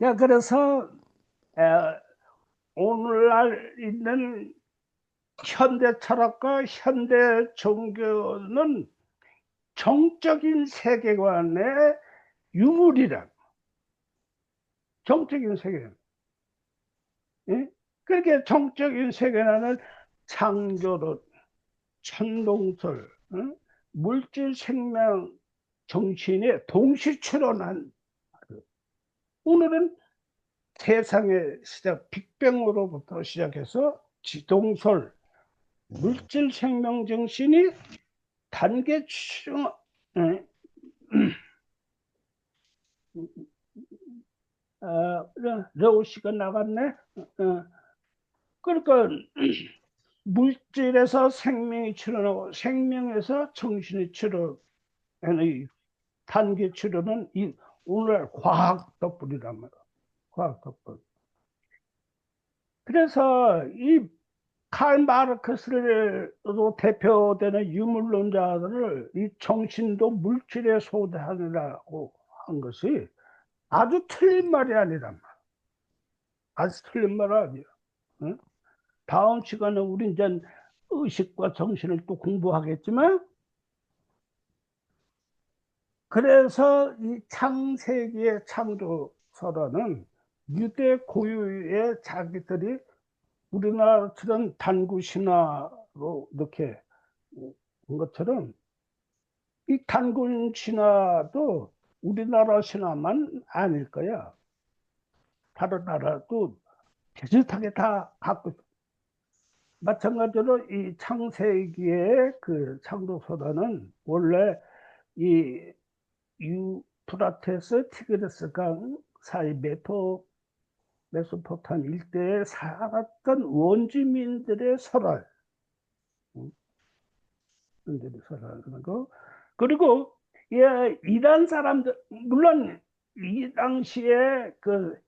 자, 그래서 오늘날 있는 현대 철학과 현대 종교는 정적인 세계관의 유물이라. 정적인 세계관. 예? 그렇게 정적인 세계관을 창조론, 천동설, 물질 생명 정신에 동시 출현한 오늘은 세상의 시작, 빅뱅으로부터 시작해서 지동설, 물질 생명 정신이 단계 추정, 레오 씨가 나갔네. 그러니까 물질에서 생명이 출현하고 생명에서 정신이 출현하는 이 단계 출현은 이 오늘 과학 덕분이란 말이야. 과학 덕분. 그래서 이 칼 마르크스로 대표되는 유물론자들을 이 정신도 물질에 소대하느라고 한 것이 아주 틀린 말이 아니란 말이야. 아주 틀린 말 아니야. 응? 다음 시간에 우리 이제 의식과 정신을 또 공부하겠지만, 그래서 이 창세기의 창조설화는 유대 고유의 자기들이 우리나라처럼 단구 신화로 이렇게 한 것처럼 이 단군 신화도 우리나라 신화만 아닐 거야. 다른 나라도 비슷하게 다 갖고 있어. 마찬가지로 이 창세기의 그 창조설화는 원래 이 유프라테스 티그리스 강 사이 메소포타미아 일대에 살았던 원주민들의 설화, 설화하는 거. 그리고 예, 이란 사람들, 물론 이 당시에 그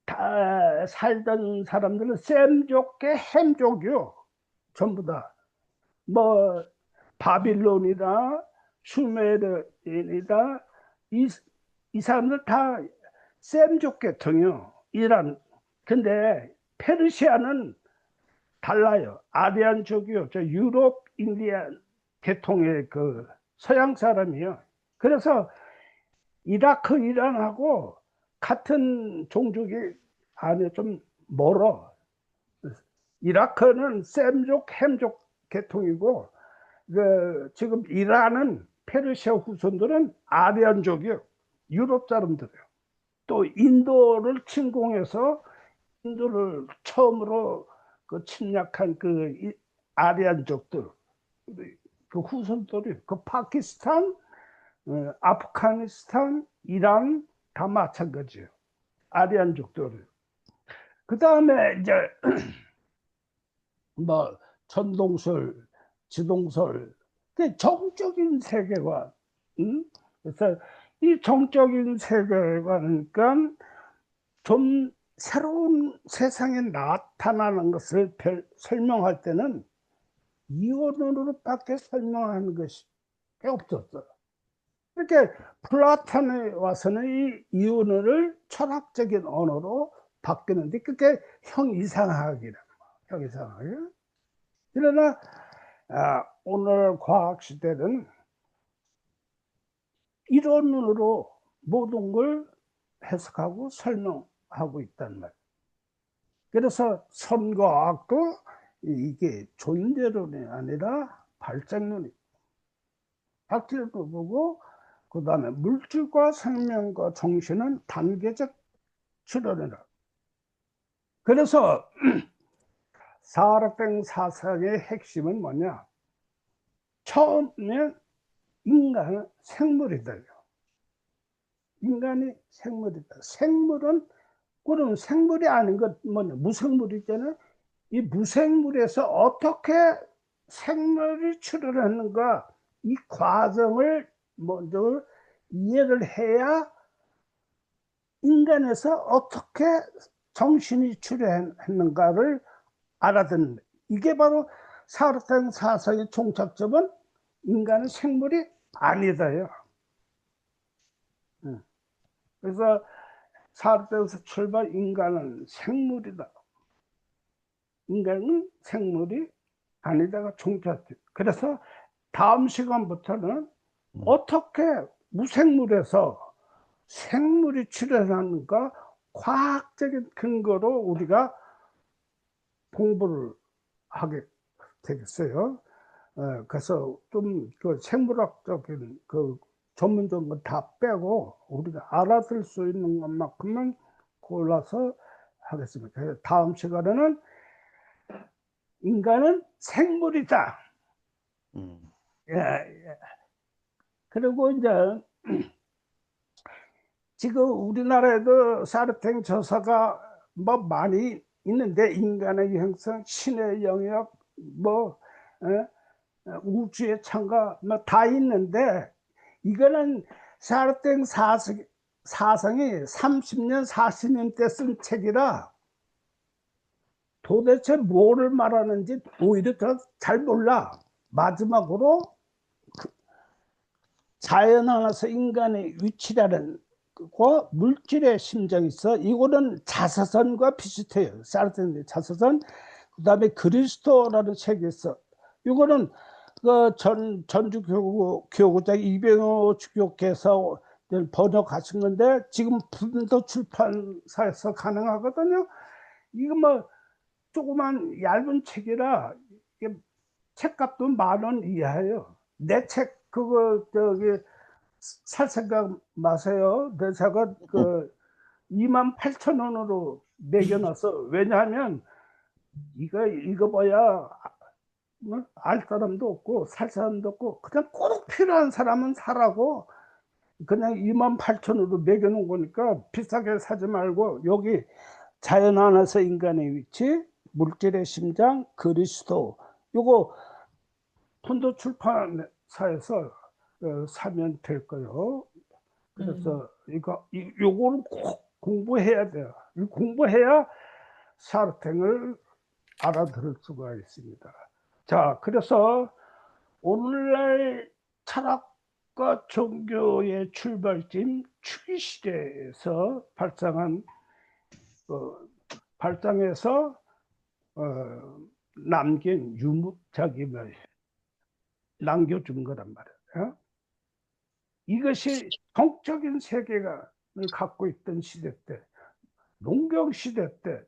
다 살던 사람들은 셈족계 햄족이요. 전부 다. 뭐 바빌론이다, 수메르인이다, 이 사람들 다 셈족 계통이요. 이란. 근데 페르시아는 달라요. 아리안족이요. 저 유럽 인디안 계통의 그 서양 사람이요. 그래서 이라크, 이란하고 같은 종족이 아니 좀 멀어. 이라크는 셈족, 햄족 계통이고, 지금 이란은 페르시아 후손들은 아리안족이요. 유럽 사람들이요. 또 인도를 침공해서 인도를 처음으로 그 침략한 그 아리안족들, 그 후손들이 그 파키스탄, 아프가니스탄, 이란 다 마찬가지예요. 아리안족들. 그 다음에 이제 뭐 전동설, 지동설, 그 정적인 세계관. 그래서 이 정적인 세계관이니까 좀 새로운 세상에 나타나는 것을 설명할 때는 이론으로밖에 설명하는 것이 없었어요. 이렇게 플라톤에 와서는 이 이론을 철학적인 언어로 바뀌는데 그게 형이상학이라. 형이상학이. 그러나 오늘 과학 시대는 이론으로 모든 걸 해석하고 설명하고 있단 말이에요. 그래서 선과학도 이게 존재론이 아니라 발전론이. 학질도 보고 그 다음에 물질과 생명과 정신은 단계적 출현이라. 그래서 사르팽 사상의 핵심은 뭐냐? 처음에 인간은 생물이다. 인간이 생물이다. 생물은, 그럼 생물이 아닌 것 뭐냐? 무생물이 있잖아요. 이 무생물에서 어떻게 생물이 출현했는가, 이 과정을 먼저 이해를 해야 인간에서 어떻게 정신이 출현했는가를 알아듣는, 이게 바로 사르팽 사상의 종착점은 인간은 생물이 아니다요. 그래서 사르팽에서 출발, 인간은 생물이다. 인간은 생물이 아니다가 종착점. 그래서 다음 시간부터는 어떻게 무생물에서 생물이 출현하는가 과학적인 근거로 우리가 공부를 하게 되겠어요. 그래서 좀 그 생물학적인 그 전문적인 거 다 빼고 우리가 알아들 수 있는 것만큼만 골라서 하겠습니다. 그래서 다음 시간에는 인간은 생물이다. 예, 예. 그리고 이제 지금 우리나라에도 사르탱 저서가 뭐 많이 있는데 인간의 형성, 신의 영역, 뭐 우주의 창가 뭐 다 있는데 이거는 사르탱 사성이 30년, 40년 때 쓴 책이라 도대체 뭐를 말하는지 오히려 더 잘 몰라. 마지막으로 자연 안에서 인간의 위치라는 거 물질의 심정이 있어. 이거는 자서전과 비슷해요. 사르탱의 자서전. 그다음에 그리스도라는 책이 있어. 이거는 그 전주 교구자 이병호 주교께서 번역하신 건데 지금 분도 출판사에서 가능하거든요. 이거 뭐 조그만 얇은 책이라 책값도 10,000원 이하예요. 내 책 그거 저기 살 생각 마세요. 내 책은 그 28,000원으로 매겨놨어. 왜냐하면 이거 읽어봐야 알 사람도 없고 살 사람도 없고 그냥 꼭 필요한 사람은 사라고 그냥 28,000원으로 매겨놓은 거니까 비싸게 사지 말고 여기 자연 안에서 인간의 위치, 물질의 심장, 그리스도 요거 폰도 출판사에서 사면 될 거예요. 그래서 요거는 꼭 공부해야 돼요. 공부해야 사르탱을 알아들을 수가 있습니다. 자, 그래서 오늘날 철학과 종교의 출발점 추기시대에서 발상해서 남긴 유물작임을 남겨준 거란 말이에요. 이것이 정적인 세계관을 갖고 있던 시대 때, 농경 시대 때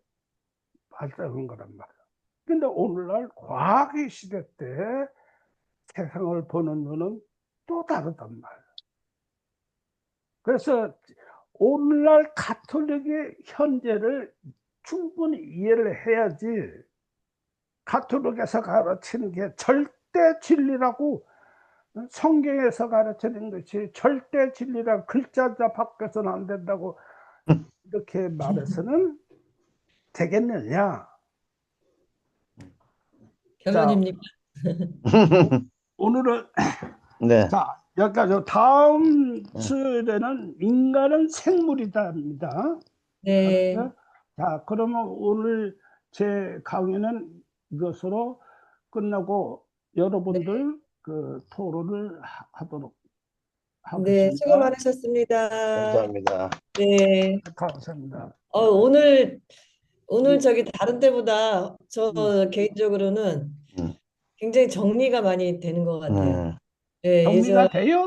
발달한 거란 말이에요. 근데 오늘날 과학의 시대 때 세상을 보는 눈은 또 다르단 말이에요. 그래서 오늘날 가톨릭의 현재를 충분히 이해를 해야지 가톨릭에서 가르치는 게 절대 진리라고 성경에서 가르치는 것이 절대 진리라고 글자자 바뀌어서는 안 된다고 이렇게 말해서는 되겠느냐. 결론입니까? 오늘은 네. 자 여기까지. 다음 주에는 인간은 생물이다입니다. 네. 알았죠? 자 그러면 오늘 제 강의는 이것으로 끝나고 여러분들 그 토론을 하도록 네, 하겠습니다. 수고 많으셨습니다. 감사합니다. 네. 감사합니다. 오늘 저기 다른 때보다 저 개인적으로는 음. 굉장히 정리가 많이 되는 것 같아요. 네, 정리가 돼요?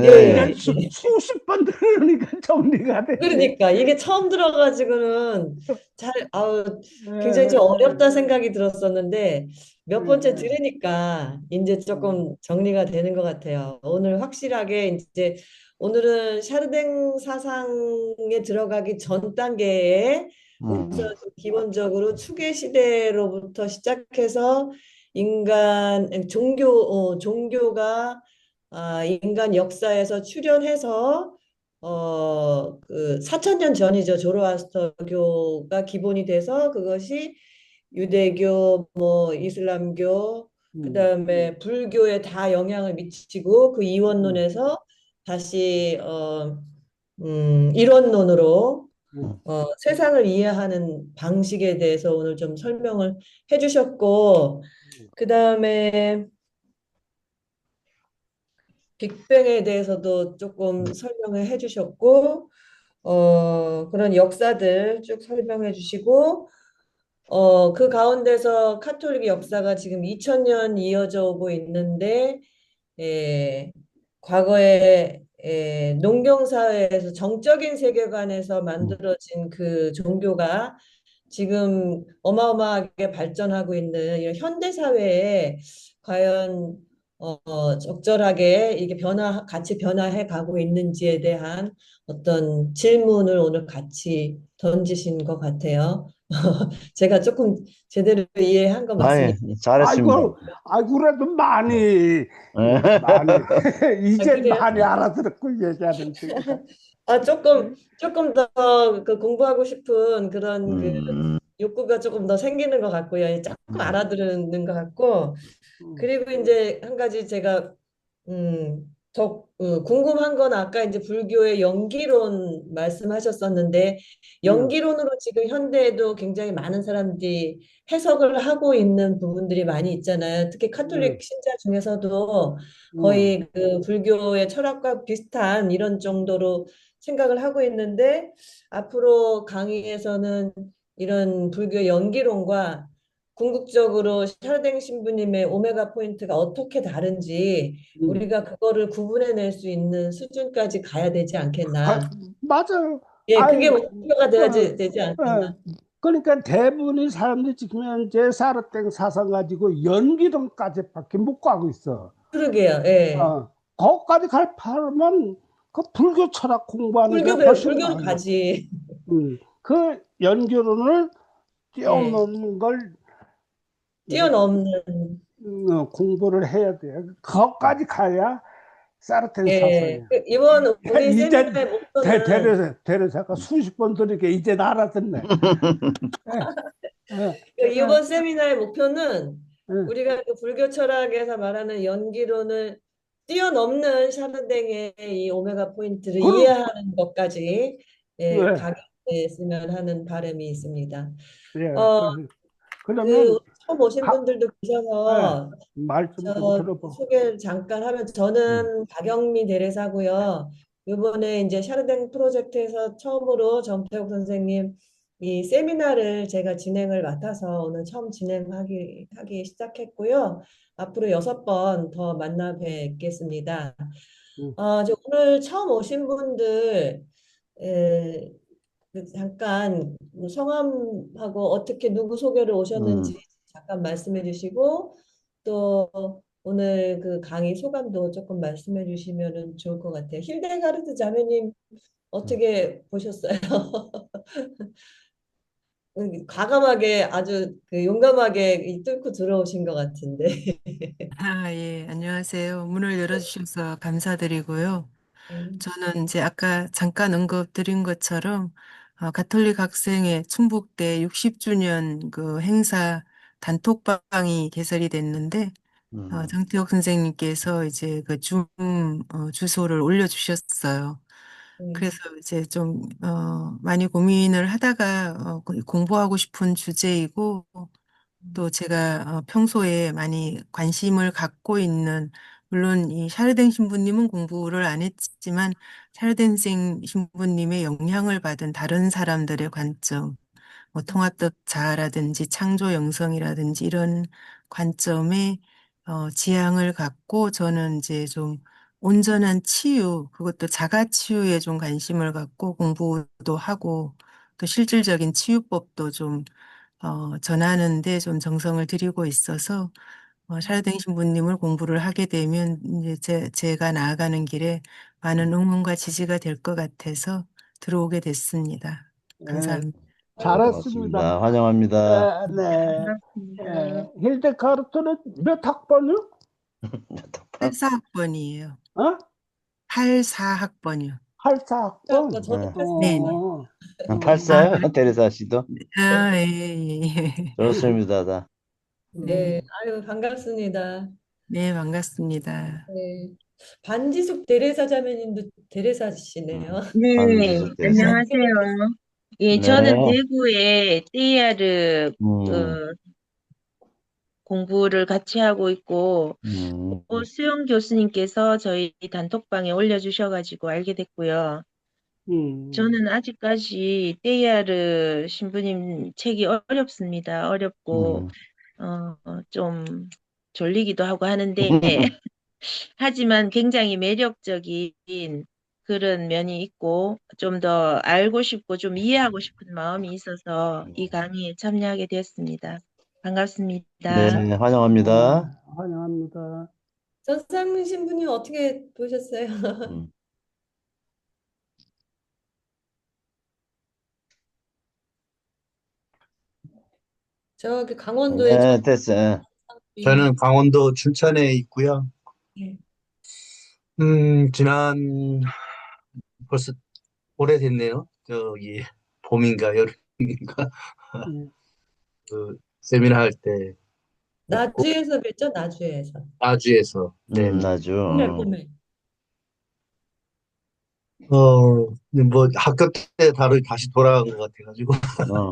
예. 그냥 수십 번 들으니까 정리가 돼. 그러니까 이게 처음 들어가지고는 굉장히 좀 어렵다 생각이 들었었는데 몇 번째 들으니까 이제 조금 정리가 되는 것 같아요. 오늘 확실하게 이제 오늘은 샤르댕 사상에 들어가기 전 단계에 우선 기본적으로 추계 시대로부터 시작해서 종교가 인간 역사에서 출현해서 그 4,000년 전이죠. 조로아스터교가 기본이 돼서 그것이 유대교, 뭐 이슬람교, 그다음에 불교에 다 영향을 미치고 그 이원론에서 다시 이론론으로 세상을 이해하는 방식에 대해서 오늘 좀 설명을 해주셨고, 그다음에 빅뱅에 대해서도 조금 설명을 해주셨고, 그런 역사들 쭉 설명해 주시고, 그 가운데서 카톨릭 역사가 지금 2000년 이어져 오고 있는데, 과거에 농경사회에서 정적인 세계관에서 만들어진 그 종교가 지금 어마어마하게 발전하고 있는 이런 현대 사회에 과연 적절하게 이게 같이 변화해 가고 있는지에 대한 어떤 질문을 오늘 같이 던지신 것 같아요. 제가 조금 제대로 이해한 거 아이, 맞습니까? 잘했습니다. 아이고, 그래도 많이, 아, 이제 그래요? 많이 알아들었고 얘기하는데. 조금 더 그 공부하고 싶은 그런 그 음, 욕구가 조금 더 생기는 것 같고요. 조금 음, 알아들는 것 같고, 음, 그리고 이제 한 가지 제가 더 궁금한 건 아까 이제 불교의 연기론 말씀하셨었는데 음, 연기론으로 지금 현대에도 굉장히 많은 사람들이 해석을 하고 있는 부분들이 많이 있잖아요. 특히 음, 카톨릭 신자 중에서도 음, 거의 그 불교의 철학과 비슷한 이런 정도로 생각을 하고 있는데 앞으로 강의에서는 이런 불교 연기론과 궁극적으로 샤르댕 신부님의 오메가 포인트가 어떻게 다른지 음. 우리가 그거를 구분해낼 수 있는 수준까지 가야 되지 않겠나. 아, 맞아요. 예, 아이, 그게 목표가 어, 되지 않겠나. 어. 그러니까 대부분의 사람들이 지금 현재 사르땡 사상 가지고 연기론까지밖에 못 가고 있어. 그러게요. 예. 거기까지 갈 파면 그 불교 철학 공부하는 게 훨씬 불교로 나아요. 가지. 그 연기론을 예. 뛰어넘는 걸 뛰어넘는. 공부를 해야 돼요. 거기까지 가야 사르텐 예. 사상이야. 이번 우리 이제 세미나의 목표는 대려사가 수십 번 들으니까 이제 알아듣네. 예, 예, 이번 세미나의 목표는 예, 우리가 그 불교 철학에서 말하는 연기론을 뛰어넘는 샤르댕의 이 오메가 포인트를 그럼, 이해하는 것까지 예, 예, 가게 됐으면 하는 바람이 있습니다. 예. 어, 그러면, 처음 오신 가, 분들도 예, 계셔서 말 좀 저 들어봐. 소개를 잠깐 하면 음, 저는 박영미 대례사고요. 이번에 이제 샤르댕 프로젝트에서 처음으로 정태욱 선생님 이 세미나를 제가 진행을 맡아서 오늘 처음 하기 시작했고요. 앞으로 6번 더 만나 뵙겠습니다. 음, 오늘 처음 오신 분들 에, 잠깐 성함하고 어떻게 누구 소개로 음. 오셨는지 잠깐 말씀해 주시고 또 오늘 그 강의 소감도 조금 말씀해 주시면 좋을 것 같아요. 힐데가르트 자매님 어떻게 보셨어요? 과감하게 아주 그 용감하게 뚫고 들어오신 것 같은데. 예, 안녕하세요. 문을 열어주셔서 감사드리고요. 음, 저는 이제 아까 잠깐 언급드린 것처럼 가톨릭 학생회 충북대 60주년 그 행사 단톡방이 개설이 됐는데 음. 장태옥 선생님께서 이제 그 주소를 올려주셨어요. 그래서 음, 이제 좀 많이 고민을 하다가 공부하고 싶은 주제이고 또 제가 평소에 많이 관심을 갖고 있는 물론 이 샤르댕 신부님은 공부를 안 했지만 샤르댕 신부님의 영향을 받은 다른 사람들의 관점, 뭐 통합적 자아라든지 창조 영성이라든지 이런 관점에 지향을 갖고 저는 이제 좀 온전한 치유, 그것도 자가 치유에 좀 관심을 갖고 공부도 하고 또 실질적인 치유법도 좀 전하는데 좀 정성을 들이고 있어서 샤르댕 신부님을 공부를 하게 되면 이제 제가 나아가는 길에 많은 응원과 지지가 될 것 같아서 들어오게 됐습니다. 예, 감사합니다. 잘했습니다. 고맙습니다. 환영합니다. 네. 반갑습니다. 힐데카르트는 몇 학번이요? 84학번이에요. 어? 84학번이요. 84학번? 저도 네. 네네. 어, 아, 팔사요, 테레사 씨도? 예, 예, 예. 좋습니다. 다. 네, 음, 아유 반갑습니다. 네, 반갑습니다. 네. 반지숙 대레사 자매님도 음. 대레사시네요. 네, 한지숙 테레사. 안녕하세요. 예, 저는 네. 대구에 띠아르 음, 공부를 같이 하고 있고, 음, 수영 교수님께서 저희 단톡방에 올려주셔가지고 알게 됐고요. 음, 저는 아직까지 띠아르 신부님 책이 어렵습니다. 어렵고, 음. 좀 졸리기도 하고 하는데, 하지만 굉장히 매력적인 그런 면이 있고 좀 더 알고 싶고 좀 이해하고 싶은 마음이 있어서 이 강의에 참여하게 되었습니다. 반갑습니다. 네, 환영합니다. 환영합니다. 전상민 신부님 어떻게 보셨어요? 음. 저기 강원도에 네, 됐어. 전상민. 저는 강원도 춘천에 있고요. 예. 지난 벌써 오래됐네요. 저기 봄인가 여름인가 음. 그 세미나 할 때 뵙고 나주에서 뵀죠? 나주에서. 나주에서 네네. 나죠. 봄에 봄에. 뭐 학교 때 다시 돌아간 것 같아가지고 어.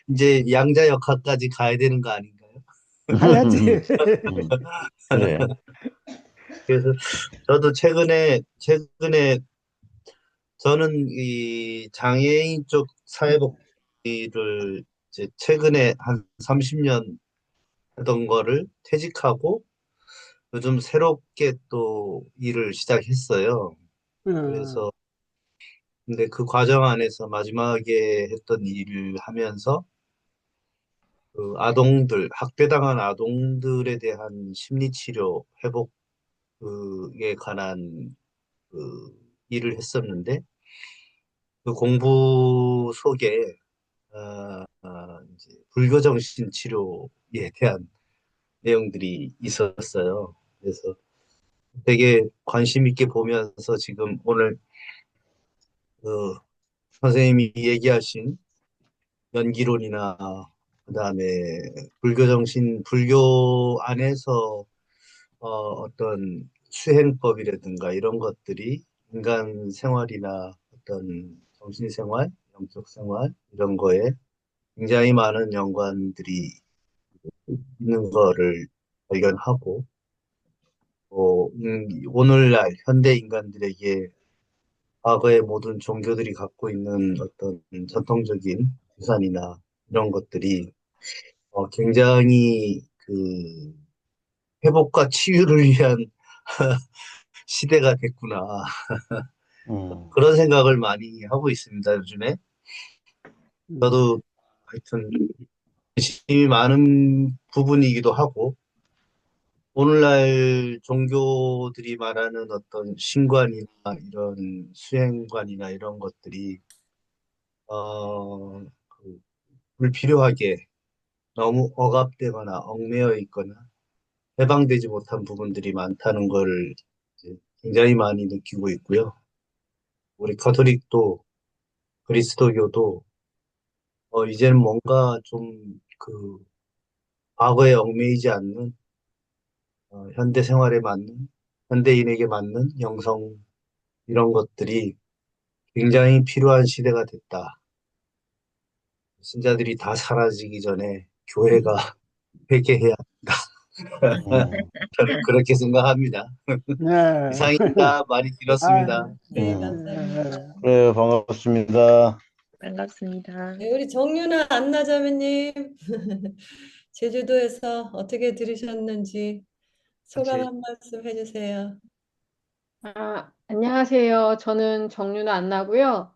이제 양자 역학까지 가야 되는 거 아닌가요? 가야지. 음, 그래. 그래서 저도 최근에 저는 이 장애인 쪽 사회복지를 이제 최근에 한 30년 하던 거를 퇴직하고 요즘 새롭게 또 일을 시작했어요. 어, 그래서 근데 그 과정 안에서 마지막에 했던 일을 하면서 그 학대당한 아동들에 대한 심리치료 회복에 관한 그 일을 했었는데 그 공부 속에 이제 불교정신 치료에 대한 내용들이 있었어요. 그래서 되게 관심 있게 보면서 지금 오늘 그 선생님이 얘기하신 연기론이나 그다음에 불교 안에서 어떤 수행법이라든가 이런 것들이 인간 생활이나 어떤 정신 생활, 영적 생활 이런 거에 굉장히 많은 연관들이 있는 거를 발견하고 오늘날 현대 인간들에게 과거의 모든 종교들이 갖고 있는 어떤 전통적인 유산이나 이런 것들이 굉장히 그 회복과 치유를 위한 시대가 됐구나. 음, 그런 생각을 많이 하고 있습니다, 요즘에. 음, 저도 하여튼 관심이 많은 부분이기도 하고, 오늘날 종교들이 말하는 어떤 신관이나 이런 수행관이나 이런 것들이, 그 불필요하게 너무 억압되거나 얽매여 있거나 해방되지 못한 부분들이 많다는 걸 이제 굉장히 많이 느끼고 있고요. 우리 가톨릭도 그리스도교도 이제는 뭔가 좀 그 과거에 얽매이지 않는 현대 생활에 맞는 현대인에게 맞는 영성 이런 것들이 굉장히 필요한 시대가 됐다. 신자들이 다 사라지기 전에 교회가 회개해야 한다. 음, 저는 그렇게 생각합니다. 네. 이상입니다. 많이 아, 길었습니다. 네, 음. 감사합니다. 그래, 반갑습니다. 반갑습니다. 네, 우리 정유나 안나자매님 제주도에서 어떻게 들으셨는지 소감 같이 한 말씀 해주세요. 안녕하세요. 저는 정윤아 안나고요.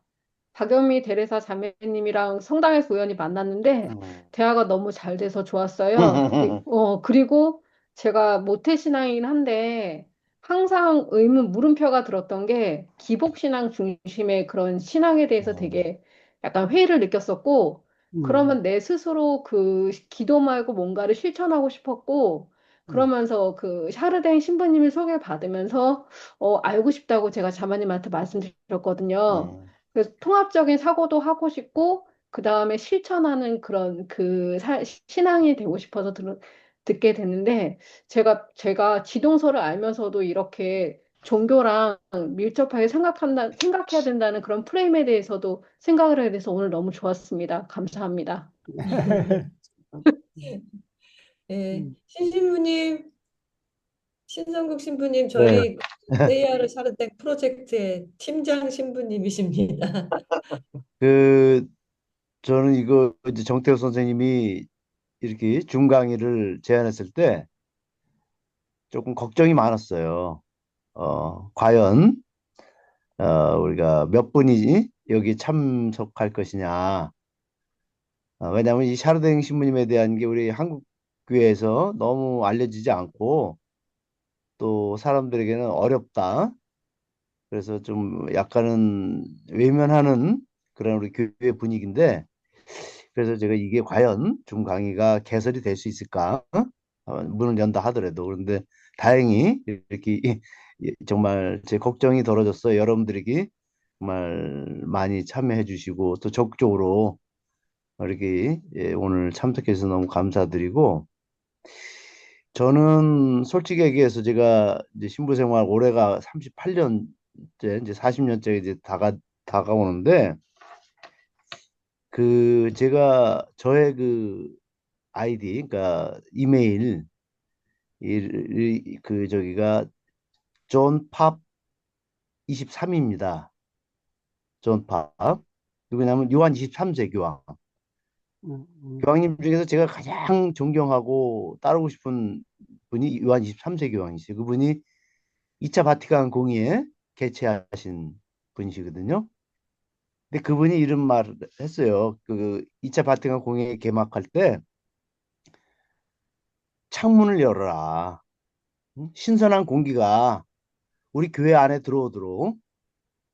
박연미 대레사 자매님이랑 성당에서 우연히 만났는데 음. 대화가 너무 잘 돼서 좋았어요. 그리고 제가 모태신앙이긴 한데 항상 물음표가 들었던 게 기복신앙 중심의 그런 신앙에 대해서 음, 되게 약간 회의를 느꼈었고 음, 그러면 내 스스로 그 기도 말고 뭔가를 실천하고 싶었고 음, 그러면서 그 샤르댕 신부님을 소개받으면서 알고 싶다고 제가 자매님한테 말씀드렸거든요. 음, 그래서 통합적인 사고도 하고 싶고, 그 다음에 실천하는 그런 신앙이 되고 싶어서 듣게 됐는데, 제가 지동서를 알면서도 이렇게 종교랑 밀접하게 생각해야 된다는 그런 프레임에 대해서도 생각을 해야 돼서 오늘 너무 좋았습니다. 감사합니다. 예, 음. 신신부님, 신성국 신부님, 네. 저희 세이아르 샤르텍 프로젝트의 팀장 신부님이십니다. 그, 저는 이거 이제 정태호 선생님이 이렇게 줌 강의를 제안했을 때 조금 걱정이 많았어요. 과연, 우리가 몇 분이 여기 참석할 것이냐. 왜냐하면 이 샤르댕 신부님에 대한 게 우리 한국 교회에서 너무 알려지지 않고 또 사람들에게는 어렵다. 그래서 좀 약간은 외면하는 그런 우리 교회 분위기인데, 그래서 제가 이게 과연 줌 강의가 개설이 될 수 있을까? 문을 연다 하더라도. 그런데 다행히 이렇게 정말 제 걱정이 덜어졌어요. 여러분들에게 정말 많이 참여해 주시고 또 적극적으로 이렇게 오늘 참석해 주셔서 너무 감사드리고, 저는 솔직히 얘기해서 제가 이제 신부 생활 올해가 38년째, 이제 40년째 이제 다가오는데, 그 제가 저의 그 아이디, 그러니까 이메일 그 저기가 존팝 23입니다. 존팝. 누구냐면 요한 23세 교황. 음, 음, 교황님 중에서 제가 가장 존경하고 따르고 싶은 분이 요한 23세 교황이시죠. 그분이 2차 바티칸 공의회 개최하신 분이시거든요. 근데 그분이 이런 말을 했어요. 그 2차 바티칸 공의회 개막할 때 창문을 열어라. 응? 신선한 공기가 우리 교회 안에 들어오도록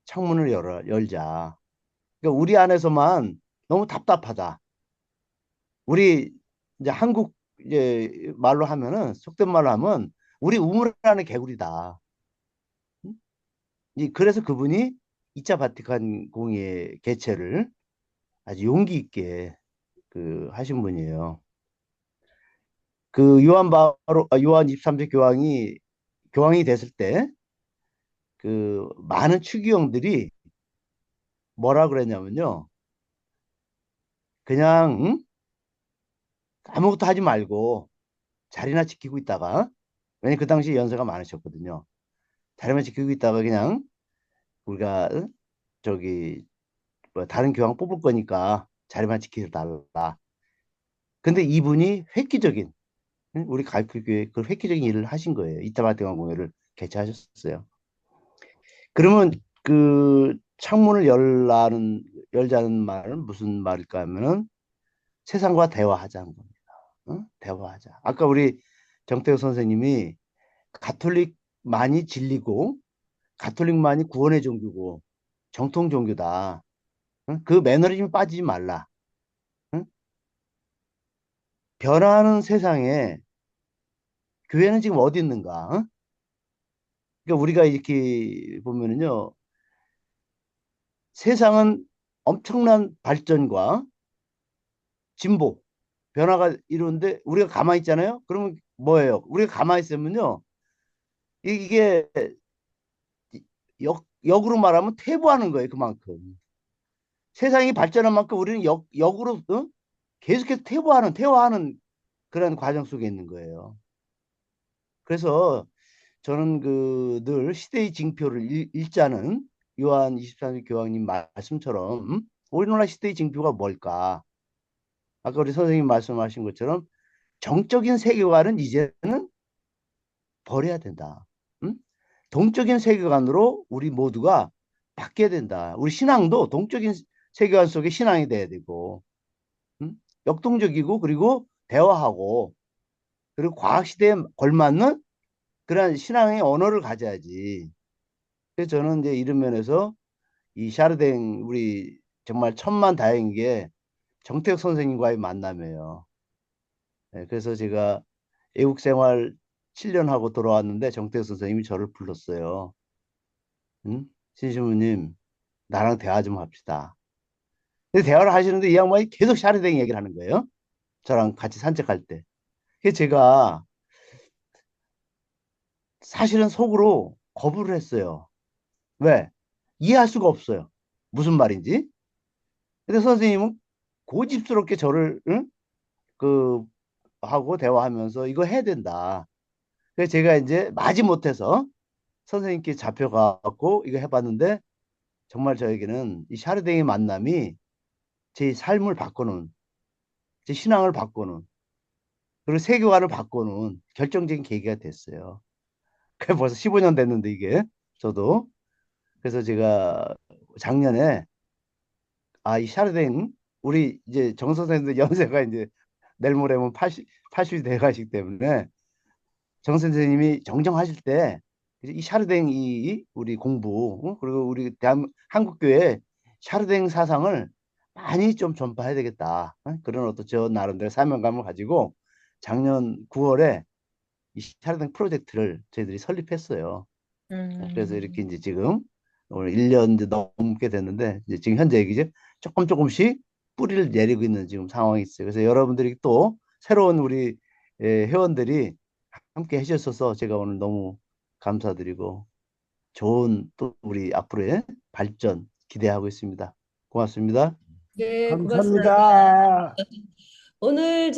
창문을 열자. 그러니까 우리 안에서만 너무 답답하다. 우리 이제 한국 이제 말로 하면은, 속된 말로 하면 우리 우물 안에 개구리다. 응? 그래서 그분이 2차 바티칸 공의회 개최를 아주 용기 있게 그 하신 분이에요. 그 요한 23세 교황이 됐을 때 그 많은 추기경들이 뭐라 그랬냐면요. 그냥 응? 아무것도 하지 말고 자리나 지키고 있다가, 왜냐면 그 당시 연세가 많으셨거든요. 자리만 지키고 있다가 그냥 우리가 응? 저기 뭐 다른 교황 뽑을 거니까 자리만 지켜달라. 근데 이분이 획기적인, 응? 우리 가톨교회 그 획기적인 일을 하신 거예요. 이타바티칸 공회를 개최하셨어요. 그러면 그 창문을 열자는 말은 무슨 말일까 하면은 세상과 대화하자는 겁니다. 응? 대화하자. 아까 우리 정태호 선생님이 가톨릭만이 진리고 가톨릭만이 구원의 종교고 정통 종교다. 응? 그 매너리즘에 빠지지 말라. 응? 변화하는 세상에 교회는 지금 어디 있는가? 응? 그러니까 우리가 이렇게 보면은요, 세상은 엄청난 발전과 진보, 변화가 이루는데 우리가 가만히 있잖아요. 그러면 뭐예요? 우리가 가만히 있으면요, 이게 역으로 말하면 퇴보하는 거예요. 그만큼 세상이 발전한 만큼 우리는 역으로 계속해서 퇴화하는 그런 과정 속에 있는 거예요. 그래서 저는 그 늘 시대의 징표를 읽자는 요한 23세 교황님 말씀처럼 오늘날 시대의 징표가 뭘까? 아까 우리 선생님 말씀하신 것처럼 정적인 세계관은 이제는 버려야 된다. 응? 동적인 세계관으로 우리 모두가 바뀌어야 된다. 우리 신앙도 동적인 세계관 속에 신앙이 돼야 되고, 응? 역동적이고, 그리고 대화하고, 그리고 과학 시대에 걸맞는 그런 신앙의 언어를 가져야지. 그래서 저는 이제 이런 면에서 이 샤르댕 우리 정말 천만다행인 게 정태혁 선생님과의 만남이에요. 네, 그래서 제가 외국 생활 7년 하고 돌아왔는데 정태혁 선생님이 저를 불렀어요. 응? 신신부님, 나랑 대화 좀 합시다. 근데 대화를 하시는데 이 양반이 계속 샤르댕 얘기를 하는 거예요. 저랑 같이 산책할 때. 그래서 제가 사실은 속으로 거부를 했어요. 왜? 이해할 수가 없어요. 무슨 말인지. 근데 선생님은 고집스럽게 저를 응? 그 하고 대화하면서 이거 해야 된다. 그래서 제가 이제 마지못해서 선생님께 잡혀가고 이거 해봤는데, 정말 저에게는 이 샤르댕의 만남이 제 삶을 바꾸는, 제 신앙을 바꾸는, 그리고 세계관을 바꾸는 결정적인 계기가 됐어요. 그 벌써 15년 됐는데 이게 저도. 그래서 제가 작년에 이 샤르댕 우리 이제 정 선생님들 연세가 이제 내일 모레면 80이 돼 가시기 때문에 정 선생님이 정정하실 때 이 샤르댕 이 우리 공부 그리고 우리 한국교회 샤르댕 사상을 많이 좀 전파해야 되겠다. 그런 어떤 저 나름대로 사명감을 가지고 작년 9월에 이 샤르댕 프로젝트를 저희들이 설립했어요. 그래서 이렇게 이제 지금 오늘 1년 이제 넘게 됐는데 이제 지금 현재 이제 조금씩 뿌리를 내리고 있는 지금 상황이 있어요. 그래서 여러분들이 또 새로운 우리 회원들이 함께 해주셔서 제가 오늘 너무 감사드리고 좋은 또 우리 앞으로의 발전 기대하고 있습니다. 고맙습니다. 네, 고맙습니다. 감사합니다. 오늘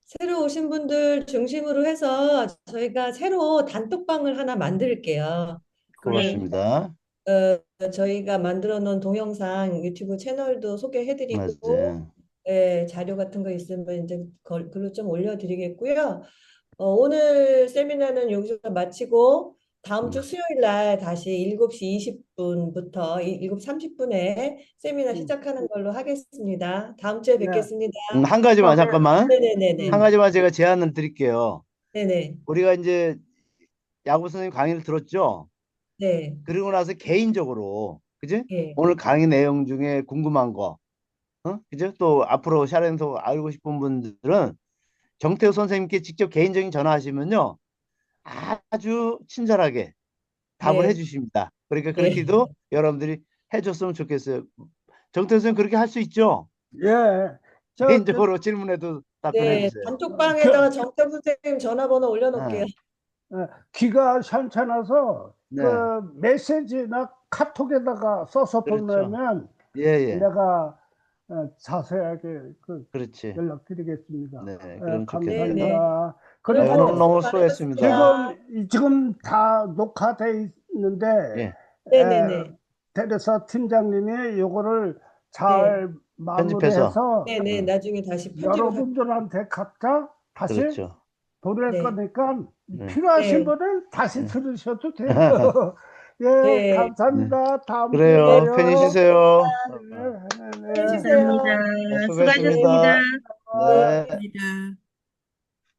새로 오신 분들 중심으로 해서 저희가 새로 단톡방을 하나 만들게요. 고맙습니다. 저희가 만들어 놓은 동영상 유튜브 채널도 소개해드리고 맞아요. 자료 같은 거 있으면 이제 글로 좀 올려드리겠고요. 오늘 세미나는 여기서 마치고 다음 주 수요일 날 다시 7시 20분부터 7시 30분에 세미나 시작하는 걸로 하겠습니다. 다음 주에 네. 뵙겠습니다. 한 가지만 잠깐만. 네네네네. 한 가지만 제가 제안을 드릴게요. 네네. 우리가 이제 야구 선생님 강의를 들었죠? 네. 그리고 나서 개인적으로 그지? 예. 오늘 강의 내용 중에 궁금한 거 그죠? 또 앞으로 샤렌소 알고 싶은 분들은 정태호 선생님께 직접 개인적인 전화하시면요. 아주 친절하게 답을 네. 해주십니다. 그러니까 네. 그렇게도 여러분들이 해줬으면 좋겠어요. 정태호 선생님 그렇게 할 수 있죠? 예. 개인적으로 질문해도 답변해 네. 주세요. 단톡방에다가 정태훈 선생님 전화번호 올려놓을게요. 귀가 현찮아서 네. 그 메시지나 카톡에다가 써서 그렇죠. 보내면 예. 내가 자세하게 그렇지. 연락드리겠습니다. 네, 그럼 감사합니다. 네, 네. 그리고 오늘 너무 수고했습니다. 지금 다 녹화돼 있는데 예. 네네네. 테레사 팀장님이 요거를 잘 마무리해서 네네. 나중에 다시 편집을 여러분들한테 각자 다시 그렇죠. 보낼 네. 거니까 네. 필요하신 네. 분은 다시 들으셔도 돼요. 예, 네. 감사합니다. 다음 주에 그래요. 봬요. 편히 쉬세요. 편히 쉬세요. 감사합니다. 수고했습니다. 수고하셨습니다. 네. 감사합니다.